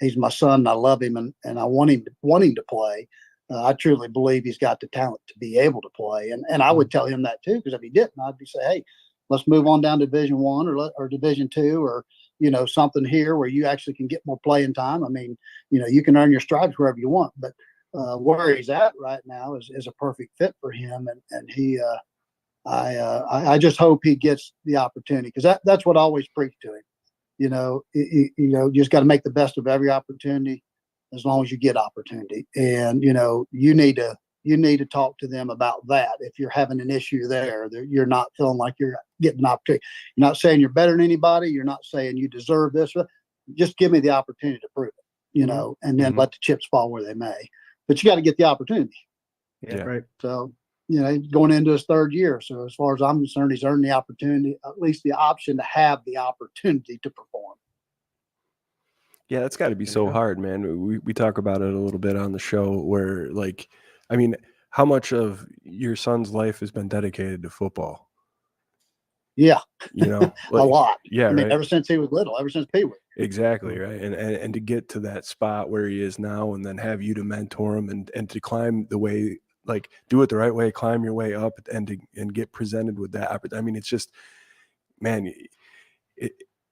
he's my son and I love him and I want him to play. I truly believe he's got the talent to be able to play, and I would tell him that too. Because if he didn't, I'd be say, "Hey, let's move on down to Division I or Division II, or something here where you actually can get more playing time." I mean, you can earn your stripes wherever you want, but where he's at right now is a perfect fit for him, and he, I just hope he gets the opportunity, because that's what I always preach to him. You just got to make the best of every opportunity, as long as you get opportunity. And, you need to talk to them about that. If you're having an issue there, you're not feeling like you're getting an opportunity. You're not saying you're better than anybody. You're not saying you deserve this. Just give me the opportunity to prove it, and then let the chips fall where they may. But you got to get the opportunity. Yeah. Right. So, going into his 3rd year. So as far as I'm concerned, he's earned the opportunity, at least the option to have the opportunity to perform. Yeah, that's got to be so hard, man. We talk about it a little bit on the show where, like, I mean, how much of your son's life has been dedicated to football? Yeah. Like, a lot. Yeah. I mean, right? ever since he was little, ever since Pee-wee. Exactly. Right. And to get to that spot where he is now, and then have you to mentor him and to climb the way, like, do it the right way, climb your way up, and get presented with that. I mean, it's just, man,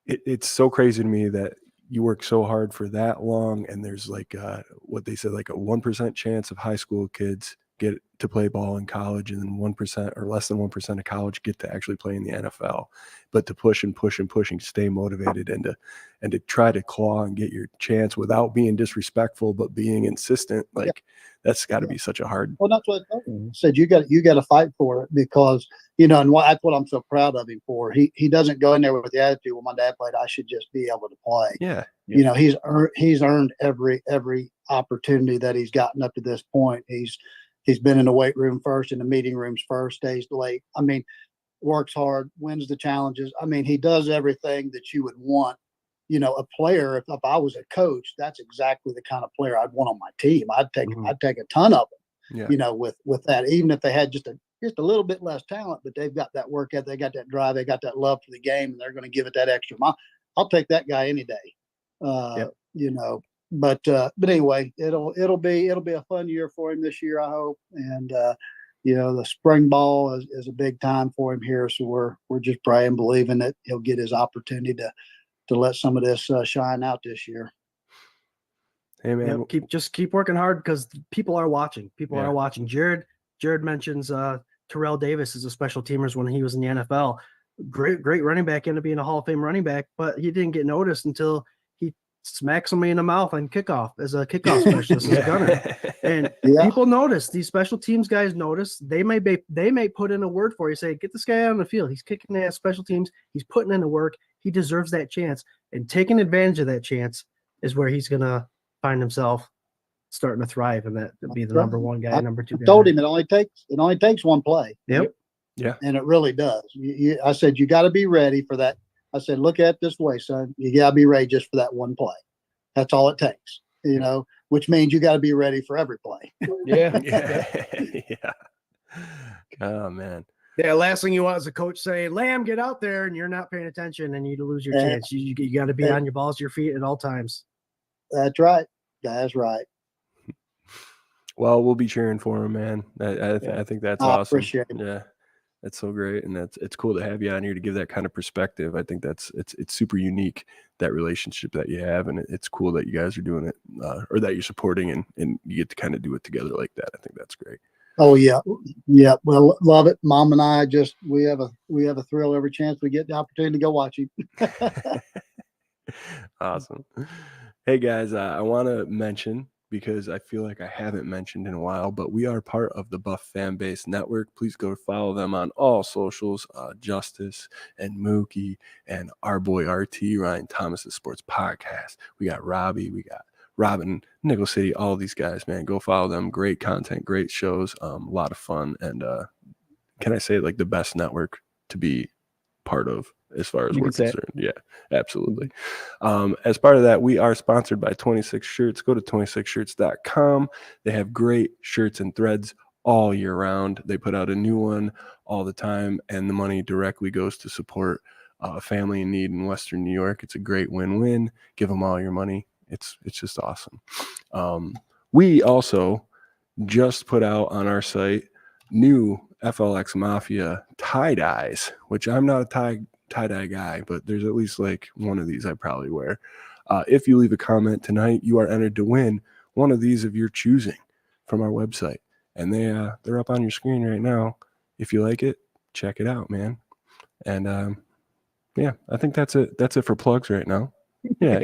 it's so crazy to me that you work so hard for that long, and there's like what they said, like a 1% chance of high school kids get to play ball in college, and then 1% or less than 1% of college get to actually play in the NFL. But to push and push and push and stay motivated and to try to claw and get your chance without being disrespectful, but being insistent, like that's got to be such a hard. Well, that's what I said. You got to fight for it, because and that's what I'm so proud of him for. He doesn't go in there with the attitude, well, my dad played, I should just be able to play. Yeah. He's earned every opportunity that he's gotten up to this point. He's been in the weight room first, in the meeting rooms first, stays late. I mean, works hard, wins the challenges. I mean, he does everything that you would want. A player, if I was a coach, that's exactly the kind of player I'd want on my team. I'd take a ton of them, with that, even if they had just a little bit less talent, but they've got that work ethic, they got that drive, they got that love for the game, and they're going to give it that extra mile. I'll take that guy any day. But anyway, it'll be a fun year for him this year, I hope. And the spring ball is a big time for him here, so we're just praying, believing that he'll get his opportunity to let some of this shine out this year. Hey man, keep working hard, because people are watching. People are watching. Jarrod mentions Terrell Davis as a special teamers when he was in the NFL. Great running back, ended up being a Hall of Fame running back, but he didn't get noticed until he smacks somebody in the mouth on kickoff as a kickoff specialist, as a gunner. And people notice. These special teams guys notice. They may put in a word for you, say, get this guy out on the field. He's kicking ass special teams. He's putting in the work. He deserves that chance. And taking advantage of that chance is where he's gonna find himself starting to thrive, and that would be the number one guy, number two guy. I told him it only takes one play. Yep. Yeah. And it really does. I said, you got to be ready for that. I said, look at it this way, son. You got to be ready just for that one play. That's all it takes, which means you got to be ready for every play. Yeah. Yeah. Oh, man. Yeah, last thing you want is a coach saying, Lamb, get out there, and you're not paying attention, and you lose your chance. You got to be on your balls, your feet at all times. That's right. That's right. Well, we'll be cheering for him, man. I think that's awesome. Appreciate it. Yeah, that's so great, and it's cool to have you on here to give that kind of perspective. I think it's super unique, that relationship that you have, and it's cool that you guys are doing it, or that you're supporting, and you get to kind of do it together like that. I think that's great. Oh yeah. Well, love it. Mom and I we have a thrill every chance we get the opportunity to go watch him. Awesome. Hey guys, I want to mention, because I feel like I haven't mentioned in a while, but we are part of the Buff Fan Base Network. Please go follow them on all socials, Justice and Mookie and our boy RT, Ryan Thomas's Sports Podcast. We got Robbie, we got Robin, Nickel City, all these guys, man. Go follow them. Great content, great shows, a lot of fun, and can I say, like, the best network to be part of as far as we're concerned. Yeah, absolutely. As part of that, we are sponsored by 26 Shirts. Go to 26shirts.com. They have great shirts and threads all year round. They put out a new one all the time, and the money directly goes to support a family in need in Western New York. It's a great win-win. Give them all your money. It's just awesome. We also just put out on our site new FLX Mafia tie-dyes, which I'm not a tie-dye guy, but there's at least like one of these I probably wear. If you leave a comment tonight, you are entered to win one of these of your choosing from our website. And they're up on your screen right now. If you like it, check it out, man. And yeah, I think that's it. That's it for plugs right now. Yeah,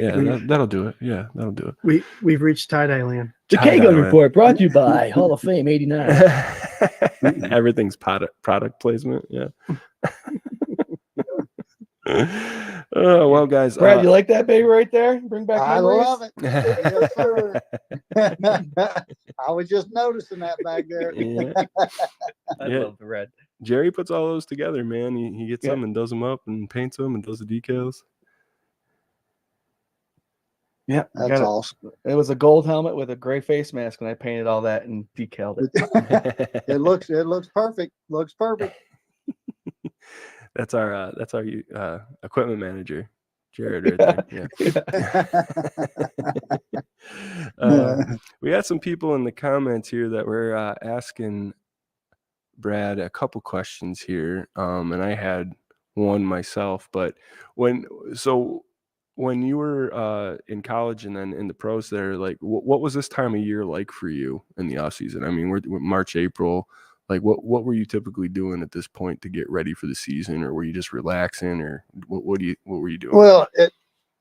that'll do it. Yeah, that'll do it. We've reached tie-dye land. The K-Gun Report brought to you by Hall of Fame 89. Everything's product placement. Yeah. Oh, well, guys. Brad, you like that baby right there? Bring back memories? I love it. Yes, sir. I was just noticing that back there. Yeah. I love the red. Jerry puts all those together, man. He gets them and does them up and paints them and does the decals. Yeah, that's awesome. It was a gold helmet with a gray face mask, and I painted all that and decaled it. It looks perfect. Looks perfect. That's our equipment manager, Jarrod, right there. Yeah. We had some people in the comments here that were asking Brad a couple questions here, and I had one myself. But when you were in college and then in the pros there, like what was this time of year like for you in the off season? I mean, we're March, April. Like what were you typically doing at this point to get ready for the season, or were you just relaxing, or what were you doing? Well,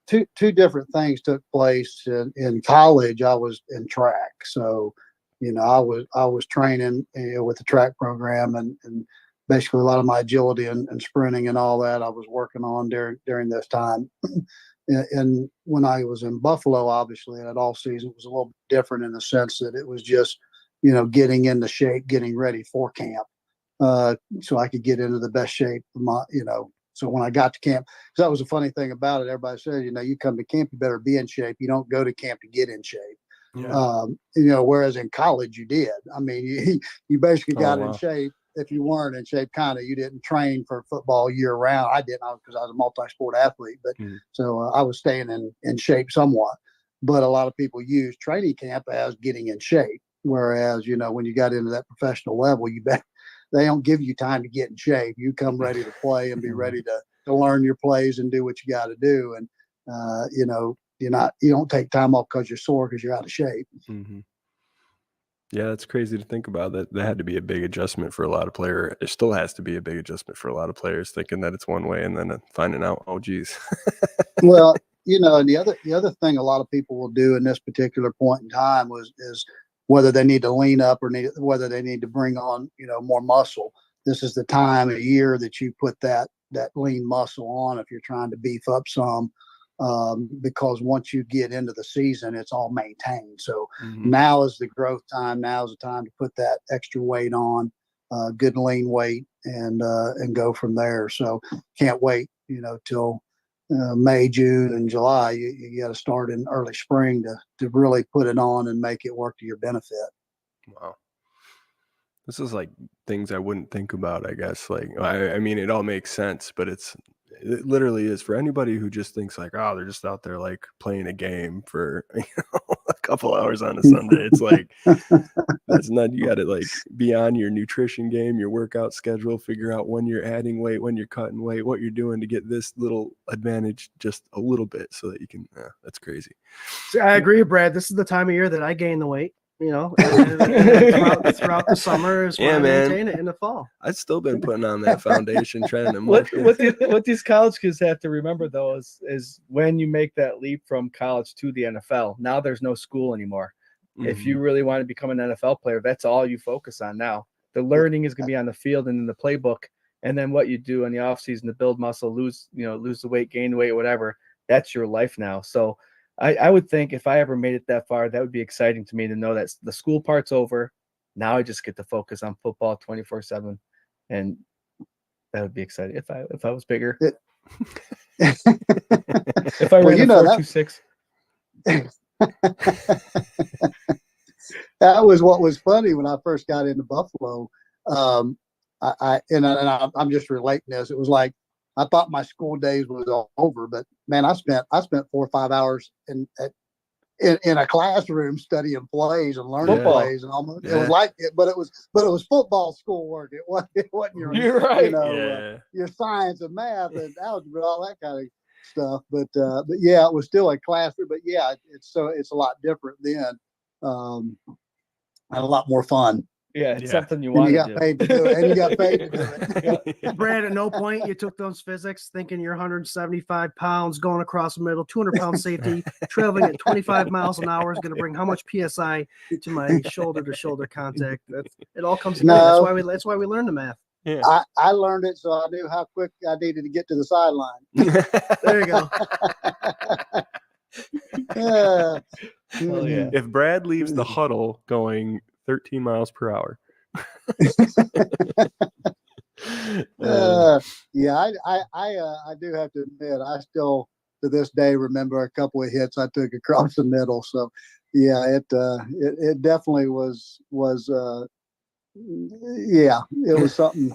two different things took place in college. I was in track, so I was training with the track program, and basically a lot of my agility and sprinting and all that I was working on during this time. And when I was in Buffalo, obviously that all season was a little different in the sense that it was just getting into shape, getting ready for camp, so I could get into the best shape of my So when I got to camp, because that was a funny thing about it, everybody said, you come to camp, you better be in shape. You don't go to camp to get in shape. Yeah. Whereas in college you did. I mean, you basically got wow. in shape. If you weren't in shape, you didn't train for football year round. I didn't, because I was a multi-sport athlete, but so I was staying in shape somewhat. But a lot of people use training camp as getting in shape. Whereas, when you got into that professional level, they don't give you time to get in shape. You come ready to play and be ready to learn your plays and do what you got to do. And, you don't take time off because you're sore because you're out of shape. Mm-hmm. Yeah, it's crazy to think about that. That had to be a big adjustment for a lot of players. It still has to be a big adjustment for a lot of players, thinking that it's one way and then finding out, oh, geez. Well, and the other thing a lot of people will do in this particular point in time is whether they need to lean up or whether they need to bring on, more muscle. This is the time of year that you put that lean muscle on if you're trying to beef up some. Because once you get into the season, it's all maintained. So now is the growth time. Now is the time to put that extra weight on, good lean weight, and go from there. So can't wait, till May, June, and July. You got to start in early spring to really put it on and make it work to your benefit. Wow. This is like things I wouldn't think about, I guess. Like, I mean, it all makes sense, but it literally is for anybody who just thinks like, oh, they're just out there like playing a game for a couple hours on a Sunday. It's like, that's not, you got to like be on your nutrition game, your workout schedule, figure out when you're adding weight, when you're cutting weight, what you're doing to get this little advantage just a little bit so that you can, that's crazy. See, I agree, Brad. This is the time of year that I gain the weight. Throughout the summer is when I maintain it in the fall. I've still been putting on that foundation trying to what these college kids have to remember though is when you make that leap from college to the NFL, now there's no school anymore. If you really want to become an NFL player, that's all you focus on now. The learning is going to be on the field and in the playbook, and then what you do in the off season to build muscle, lose the weight, gain the weight, whatever. That's your life now. So I would think if I ever made it that far, that would be exciting to me to know that the school part's over. Now I just get to focus on football 24/7, and that would be exciting if I was bigger. If I ran 4.26. That was what was funny when I first got into Buffalo. I'm just relating this. It was like I thought my school days was all over, but man, I spent 4 or 5 hours in a classroom studying plays and learning plays, and almost it was like it, but it was football schoolwork. It wasn't You're right. Your science and math and algebra, all that kind of stuff. But yeah, it was still a classroom. But yeah, it's a lot different then, and a lot more fun. Yeah, it's something you want to do. Paid to do it, and you got paid to do it. Brad, at no point you took those physics thinking you're 175 pounds going across the middle, 200-pound safety, traveling at 25 miles an hour is going to bring how much PSI to my shoulder-to-shoulder contact. It all comes together. That's why we learn the math. Yeah. I learned it so I knew how quick I needed to get to the sideline. There you go. If Brad leaves the huddle going 13 miles per hour. Yeah, I do have to admit, I still to this day remember a couple of hits I took across the middle. So yeah, it definitely was yeah, it was something.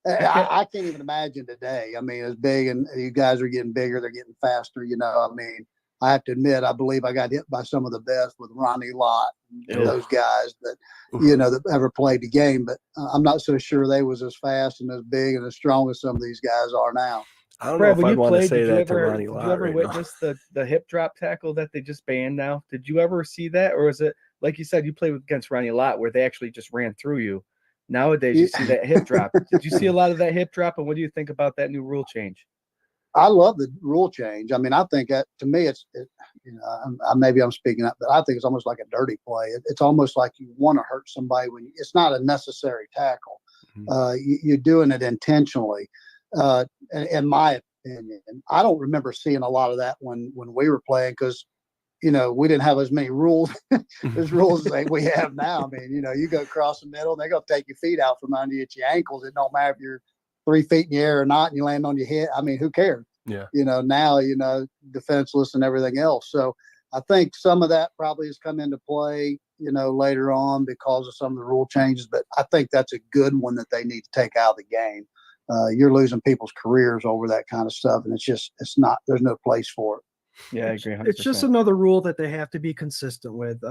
I can't even imagine today. I mean, it's big, and you guys are getting bigger. They're getting faster. I mean, I have to admit, I believe I got hit by some of the best with Ronnie Lott and those guys that, that ever played the game. But I'm not so sure they was as fast and as big and as strong as some of these guys are now. I don't know Brad, if when I'd you want to played, say that to Ronnie did you Lott ever right now. witness the hip drop tackle that they just banned now? Did you ever see that? Or is it, like you said, you played against Ronnie Lott where they actually just ran through you? Nowadays, you see that hip drop. Did you see a lot of that hip drop? And what do you think about that new rule change? I love the rule change. I mean, I think that to me, maybe I'm speaking up, but I think it's almost like a dirty play. It's almost like you want to hurt somebody when it's not a necessary tackle. You're doing it intentionally. In my opinion, I don't remember seeing a lot of that when we were playing because we didn't have as many rules as we have now. I mean, you go across the middle, they're gonna take your feet out from under you at your ankles. It don't matter if you're 3 feet in the air or not, and you land on your head. I mean, who cares? Yeah. Now, defenseless and everything else. So I think some of that probably has come into play, later on because of some of the rule changes. But I think that's a good one that they need to take out of the game. You're losing people's careers over that kind of stuff, and it's not. There's no place for it. Yeah, I agree. 100%. It's just another rule that they have to be consistent with.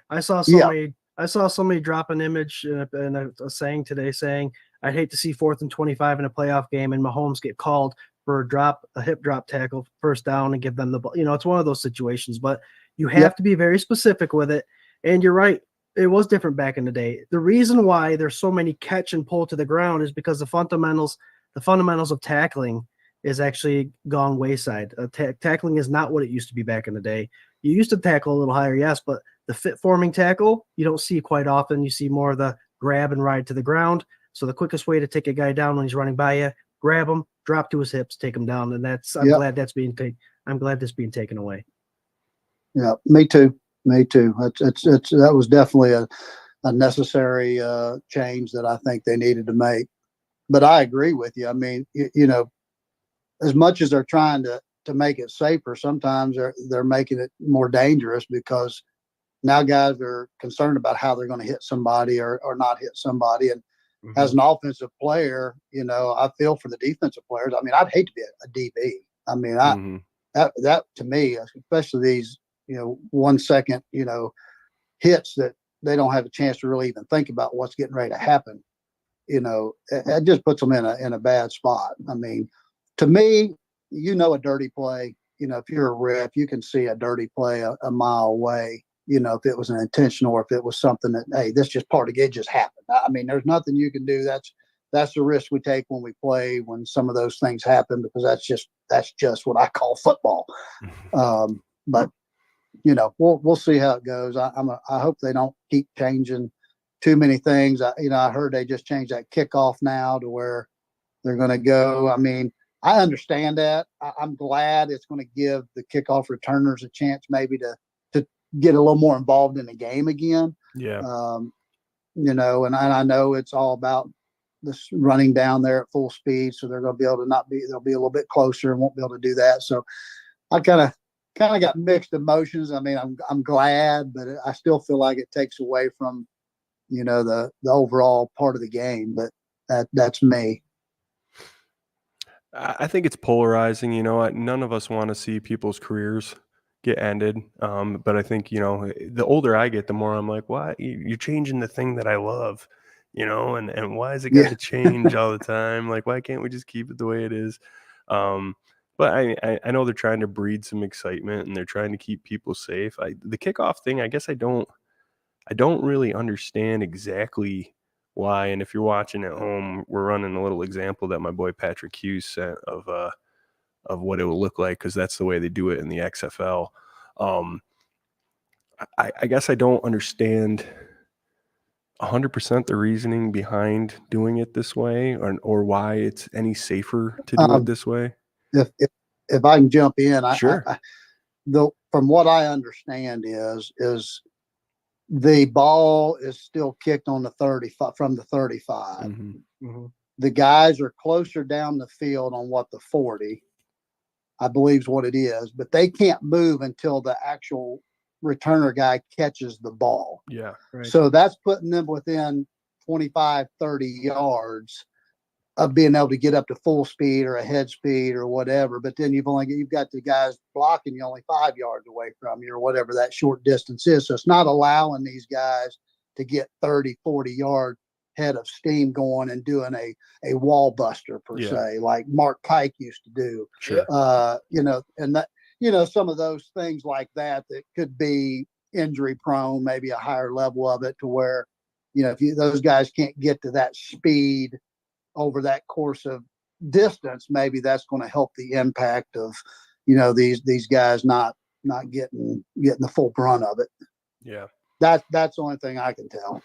I saw somebody drop an image and a saying today saying, "I'd hate to see 4th and 25 in a playoff game and Mahomes get called for a hip drop tackle, first down, and give them the ball." It's one of those situations, but you have to be very specific with it. And you're right. It was different back in the day. The reason why there's so many catch and pull to the ground is because the fundamentals of tackling is actually gone wayside. Tackling is not what it used to be back in the day. You used to tackle a little higher, yes, but the fit forming tackle you don't see quite often. You see more of the grab and ride to the ground. So the quickest way to take a guy down when he's running by you, grab him, drop to his hips, take him down, and I'm glad that's being taken away. Yeah, me too. That was definitely a necessary change that I think they needed to make. But I agree with you. I mean, as much as they're trying to make it safer, sometimes they're making it more dangerous because now guys are concerned about how they're going to hit somebody or not hit somebody. And as an offensive player, I feel for the defensive players. I mean, I'd hate to be a DB. I mean, that to me, especially these 1 second hits that they don't have a chance to really even think about what's getting ready to happen. It just puts them in a bad spot. I mean, to me, a dirty play. If you're a ref, you can see a dirty play a mile away. If it was an intentional or if it was something that, hey, this just part of it just happened. I mean, there's nothing you can do. That's the risk we take when we play, when some of those things happen, because that's just what I call football. But we'll see how it goes. I hope they don't keep changing too many things. I heard they just changed that kickoff now to where they're going to go. I mean, I understand that. I'm glad it's going to give the kickoff returners a chance maybe to get a little more involved in the game again. Yeah. And I know it's all about this running down there at full speed. So they're going to be able to they'll be a little bit closer and won't be able to do that. So I kind of got mixed emotions. I mean, I'm glad, but I still feel like it takes away from, the overall part of the game, but that's me. I think it's polarizing. None of us want to see people's careers get ended. But I think, the older I get, the more I'm like, why you're changing the thing that I love, and why is it got to change all the time? Like, why can't we just keep it the way it is? But I know they're trying to breed some excitement and they're trying to keep people safe. The kickoff thing, I guess I don't really understand exactly why. And if you're watching at home, we're running a little example that my boy Patrick Hughes sent of what it will look like, because that's the way they do it in the XFL. I guess I don't understand 100% the reasoning behind doing it this way, or why it's any safer to do it this way. If I can jump in, Sure. From what I understand is the ball is still kicked on the 35 from the 35. Mm-hmm. Mm-hmm. The guys are closer down the field on the 40, I believe is what it is, but they can't move until the actual returner guy catches the ball. Yeah. Right. So that's putting them within 25, 30 yards of being able to get up to full speed or a head speed or whatever. But then you've got the guys blocking you only 5 yards away from you or whatever that short distance is. So it's not allowing these guys to get 30, 40 yards head of steam going and doing a wall buster per se, like Mark Pike used to do. Sure. And that, some of those things like that could be injury prone, maybe a higher level of it to where, if those guys can't get to that speed over that course of distance, maybe that's going to help the impact of, these guys not getting the full brunt of it. Yeah. That's the only thing I can tell.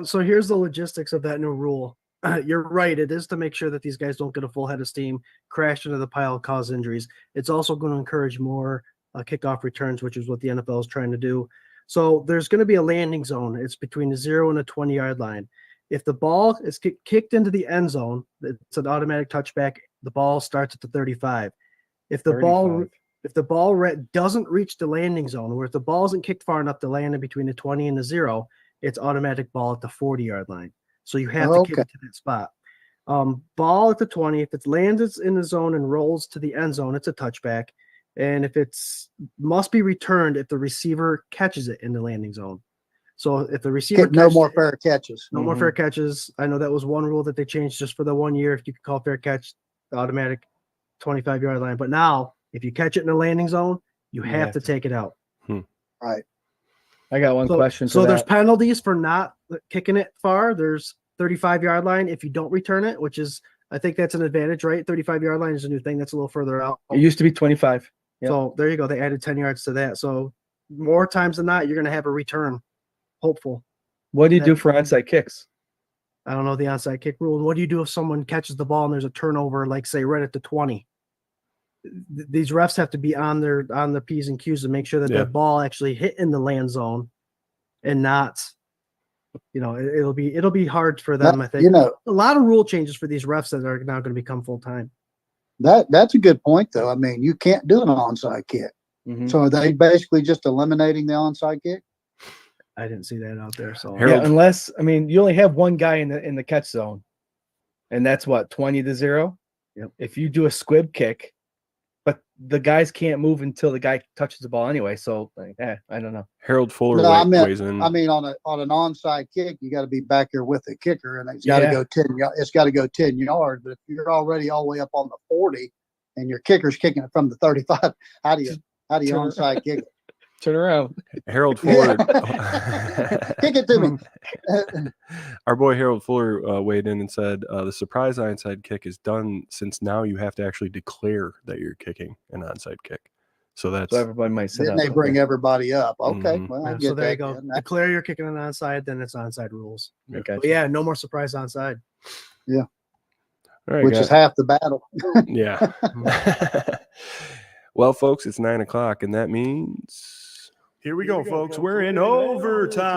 So here's the logistics of that new rule. You're right. It is to make sure that these guys don't get a full head of steam, crash into the pile, cause injuries. It's also going to encourage more kickoff returns, which is what the NFL is trying to do. So there's going to be a landing zone. It's between the 0 and the 20-yard line. If the ball is kicked into the end zone, it's an automatic touchback. The ball starts at the 35. If the 35. ball doesn't reach the landing zone, or if the ball isn't kicked far enough to land in between the 20 and the 0, it's automatic ball at the 40-yard line. So you have to kick it to that spot. Ball at the 20, if it lands in the zone and rolls to the end zone, it's a touchback. And if must be returned if the receiver catches it in the landing zone. So if the receiver no more fair catches. No more fair catches. I know that was one rule that they changed just for the 1 year. If you could call fair catch, the automatic 25-yard line. But now, if you catch it in the landing zone, you have to take it out. Right. I got one question. So there's penalties for not kicking it far. There's 35-yard line if you don't return it, which is, I think that's an advantage, right? 35-yard line is a new thing that's a little further out. It used to be 25. Yep. So there you go. They added 10 yards to that. So more times than not, you're going to have a return. Hopeful. What do you do for onside kicks? I don't know the onside kick rule. What do you do if someone catches the ball and there's a turnover, like say right at the 20? These refs have to be on the P's and Q's to make sure that that ball actually hit in the land zone and not, it'll be hard for them. I think a lot of rule changes for these refs that are now going to become full time. That's a good point, though. I mean, you can't do an onside kick. Mm-hmm. So are they basically just eliminating the onside kick? I didn't see that out there. So unless, you only have one guy in the catch zone, and that's what, 20-0. Yep. If you do a squib kick, but the guys can't move until the guy touches the ball anyway. So I don't know. Harold Fuller weighs in. I mean, on an onside kick, you got to be back here with the kicker, and it's got to go 10. It's got to go 10 yards. But if you're already all the way up on the 40, and your kicker's kicking it from the 35, how do you onside kick it? Turn around. Harold Fuller. Kick it to me. Our boy Harold Fuller weighed in and said, the surprise onside kick is done since now you have to actually declare that you're kicking an onside kick. So everybody might set then up. they bring everybody up. Okay. Well, I get so there that. you go. Declare you're kicking an onside, then it's onside rules. Okay. But no more surprise onside. Yeah. All right, which is half the battle. Yeah. Well, folks, it's 9:00, and that means here we go, folks. We're in overtime.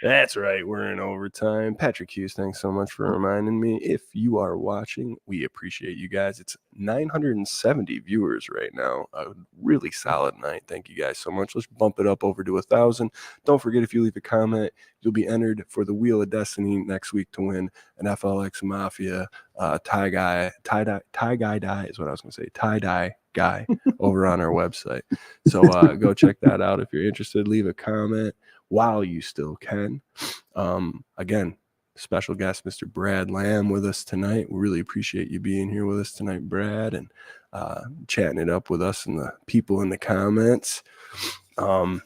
That's right. We're in overtime. Patrick Hughes, thanks so much for reminding me. If you are watching, we appreciate you guys. It's 970 viewers right now. A really solid night. Thank you guys so much. Let's bump it up over to 1,000. Don't forget, if you leave a comment, you'll be entered for the Wheel of Destiny next week to win an FLX Mafia tie-dye is what I was going to say. Tie-dye guy over on our website. So go check that out. If you're interested, leave a comment while you still can. Again, special guest Mr. Brad Lamb with us tonight. We really appreciate you being here with us tonight, Brad, and chatting it up with us and the people in the comments. We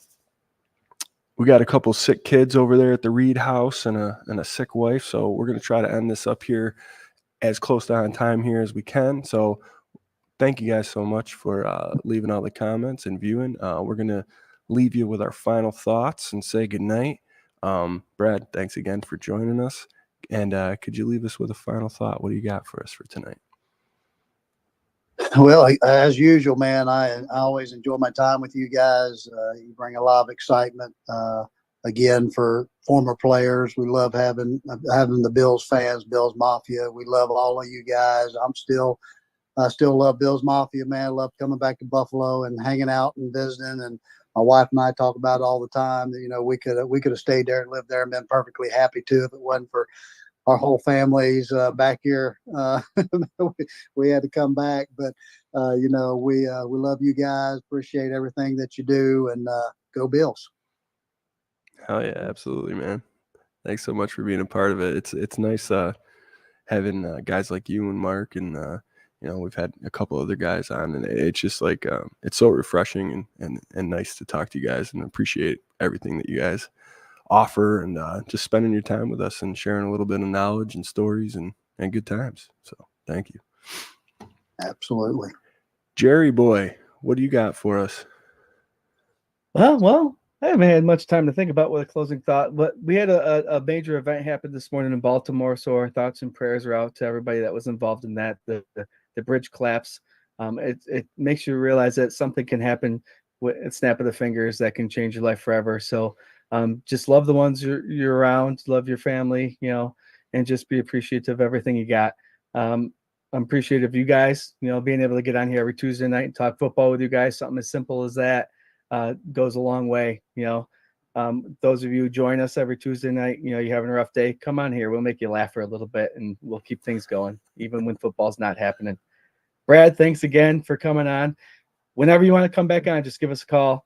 got a couple sick kids over there at the Reed house and a sick wife, so we're going to try to end this up here as close to on time here as we can. So thank you guys so much for leaving all the comments and viewing. We're going to leave you with our final thoughts and say goodnight. Brad, thanks again for joining us. And could you leave us with a final thought? What do you got for us for tonight? Well, as usual, man, I always enjoy my time with you guys. You bring a lot of excitement. Again, for former players, we love having the Bills fans, Bills Mafia. We love all of you guys. I still love Bills Mafia, man. I love coming back to Buffalo and hanging out and visiting. And my wife and I talk about it all the time. We could have stayed there and lived there and been perfectly happy too if it wasn't for our whole families back here. We had to come back, but we love you guys. Appreciate everything that you do, and go Bills. Hell yeah, absolutely, man. Thanks so much for being a part of it. It's nice having guys like you and Mark, and we've had a couple other guys on, and it's just like it's so refreshing and nice to talk to you guys, and appreciate everything that you guys offer, and just spending your time with us and sharing a little bit of knowledge and stories and good times. So thank you. Absolutely. Jerry boy, what do you got for us? Well, I haven't had much time to think about what a closing thought, but we had a major event happen this morning in Baltimore, so our thoughts and prayers are out to everybody that was involved in that. The bridge collapse. It makes you realize that something can happen with a snap of the fingers that can change your life forever. So just love the ones you're around, love your family, and just be appreciative of everything you got. I'm appreciative of you guys, being able to get on here every Tuesday night and talk football with you guys. Something as simple as that goes a long way. Those of you who join us every Tuesday night, you're having a rough day, come on here. We'll make you laugh for a little bit, and we'll keep things going, even when football's not happening. Brad, thanks again for coming on. Whenever you want to come back on, just give us a call.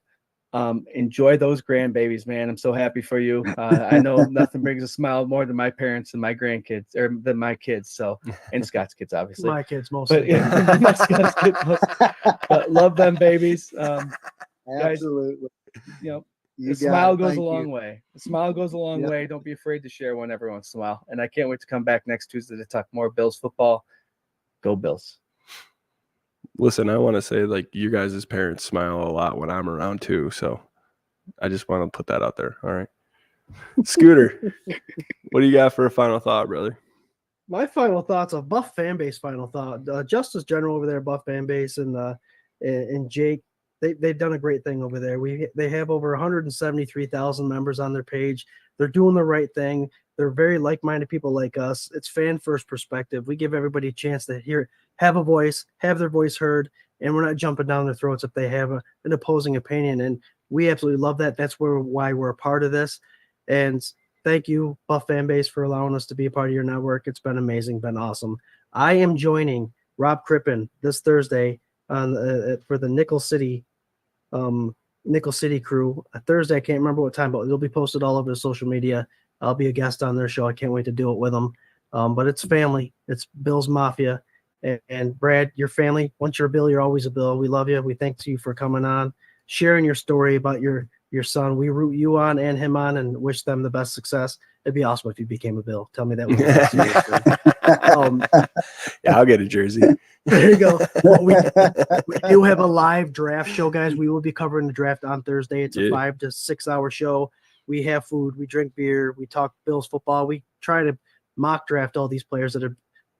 Enjoy those grandbabies, man. I'm so happy for you. I know nothing brings a smile more than my parents and my grandkids, or than my kids. So, and Scott's kids, obviously. My kids mostly. But, yeah, my Scott's kids mostly. But love them babies. Absolutely. Guys, You a smile goes Thank a long you. way. A smile goes a long Yep. way. Don't be afraid to share one every once in a while. And I can't wait to come back next Tuesday to talk more Bills football. Go Bills. Listen, I want to say, like, you guys' parents smile a lot when I'm around too. So I just want to put that out there. All right. Scooter, what do you got for a final thought, brother? My final thoughts, a Buff fan base final thought. Justice General over there, Buff fan base, and Jake, they've done a great thing over there. They have over 173,000 members on their page. They're doing the right thing. They're very like-minded people like us. It's fan-first perspective. We give everybody a chance to have a voice, have their voice heard, and we're not jumping down their throats if they have an opposing opinion. And we absolutely love that. That's why we're a part of this. And thank you, Buff fan base, for allowing us to be a part of your network. It's been amazing, been awesome. I am joining Rob Crippen this Thursday for the Nickel City crew. Thursday, I can't remember what time, but it'll be posted all over the social media. I'll be a guest on their show. I can't wait to do it with them. But it's family. It's Bills Mafia. And Brad, your family, once you're a Bill, you're always a Bill. We love you. We thank you for coming on, sharing your story about your son. We root you on and him on and wish them the best success. It'd be awesome if you became a Bill. Tell me that. Yeah, I'll get a jersey. There you go. Well, we do have a live draft show, guys. We will be covering the draft on Thursday. It's a 5 to 6 hour show. We have food, we drink beer, we talk Bills football. We try to mock draft all these players that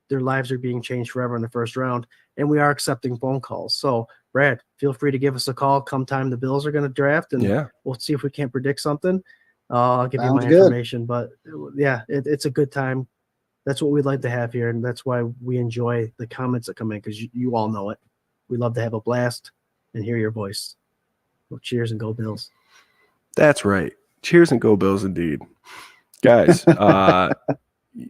their lives are being changed forever in the first round, and we are accepting phone calls. So, Brad, feel free to give us a call come time the Bills are going to draft, and we'll see if we can't predict something. I'll give you my information. But, yeah, it's a good time. That's what we'd like to have here, and that's why we enjoy the comments that come in, because you all know it. We love to have a blast and hear your voice. Well, cheers and go Bills. That's right. Cheers and go Bills indeed. Guys,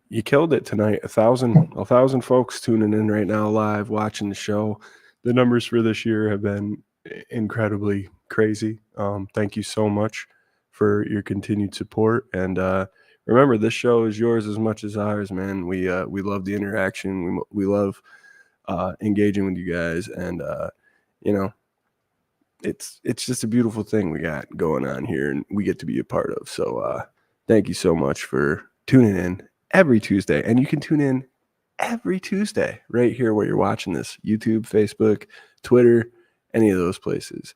you killed it tonight. 1,000 folks tuning in right now live, watching the show. The numbers for this year have been incredibly crazy. Thank you so much for your continued support. And remember, this show is yours as much as ours, man. We love the interaction. We love engaging with you guys. And, it's just a beautiful thing we got going on here, and we get to be a part of. So thank you so much for tuning in every Tuesday. And you can tune in every Tuesday right here where you're watching this: YouTube, Facebook, Twitter, any of those places,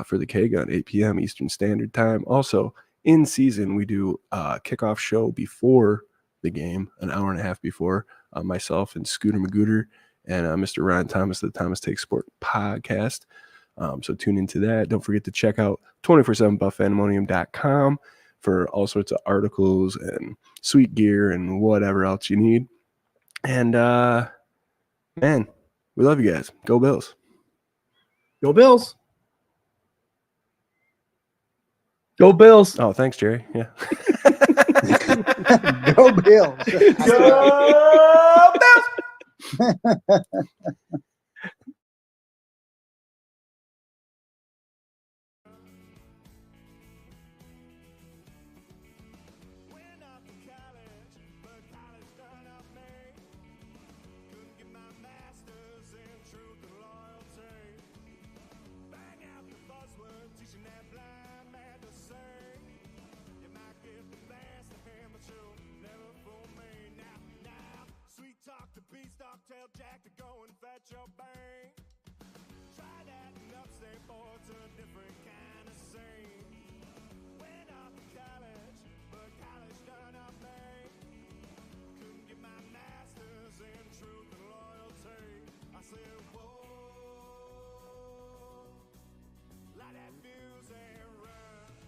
for the K-Gun, 8 p.m. Eastern Standard Time. Also, in season, we do a kickoff show before the game, an hour and a half before, myself and Scooter Magooter and Mr. Ryan Thomas, the Thomas Take Sport podcast. So tune into that. Don't forget to check out 247buffpandemonium.com for all sorts of articles and sweet gear and whatever else you need. And, man, we love you guys. Go Bills. Go Bills. Go Bills. Oh, thanks, Jerry. Yeah. Go Bills. Go Bills. your bank. Try that in upstate, boy, it's a different kind.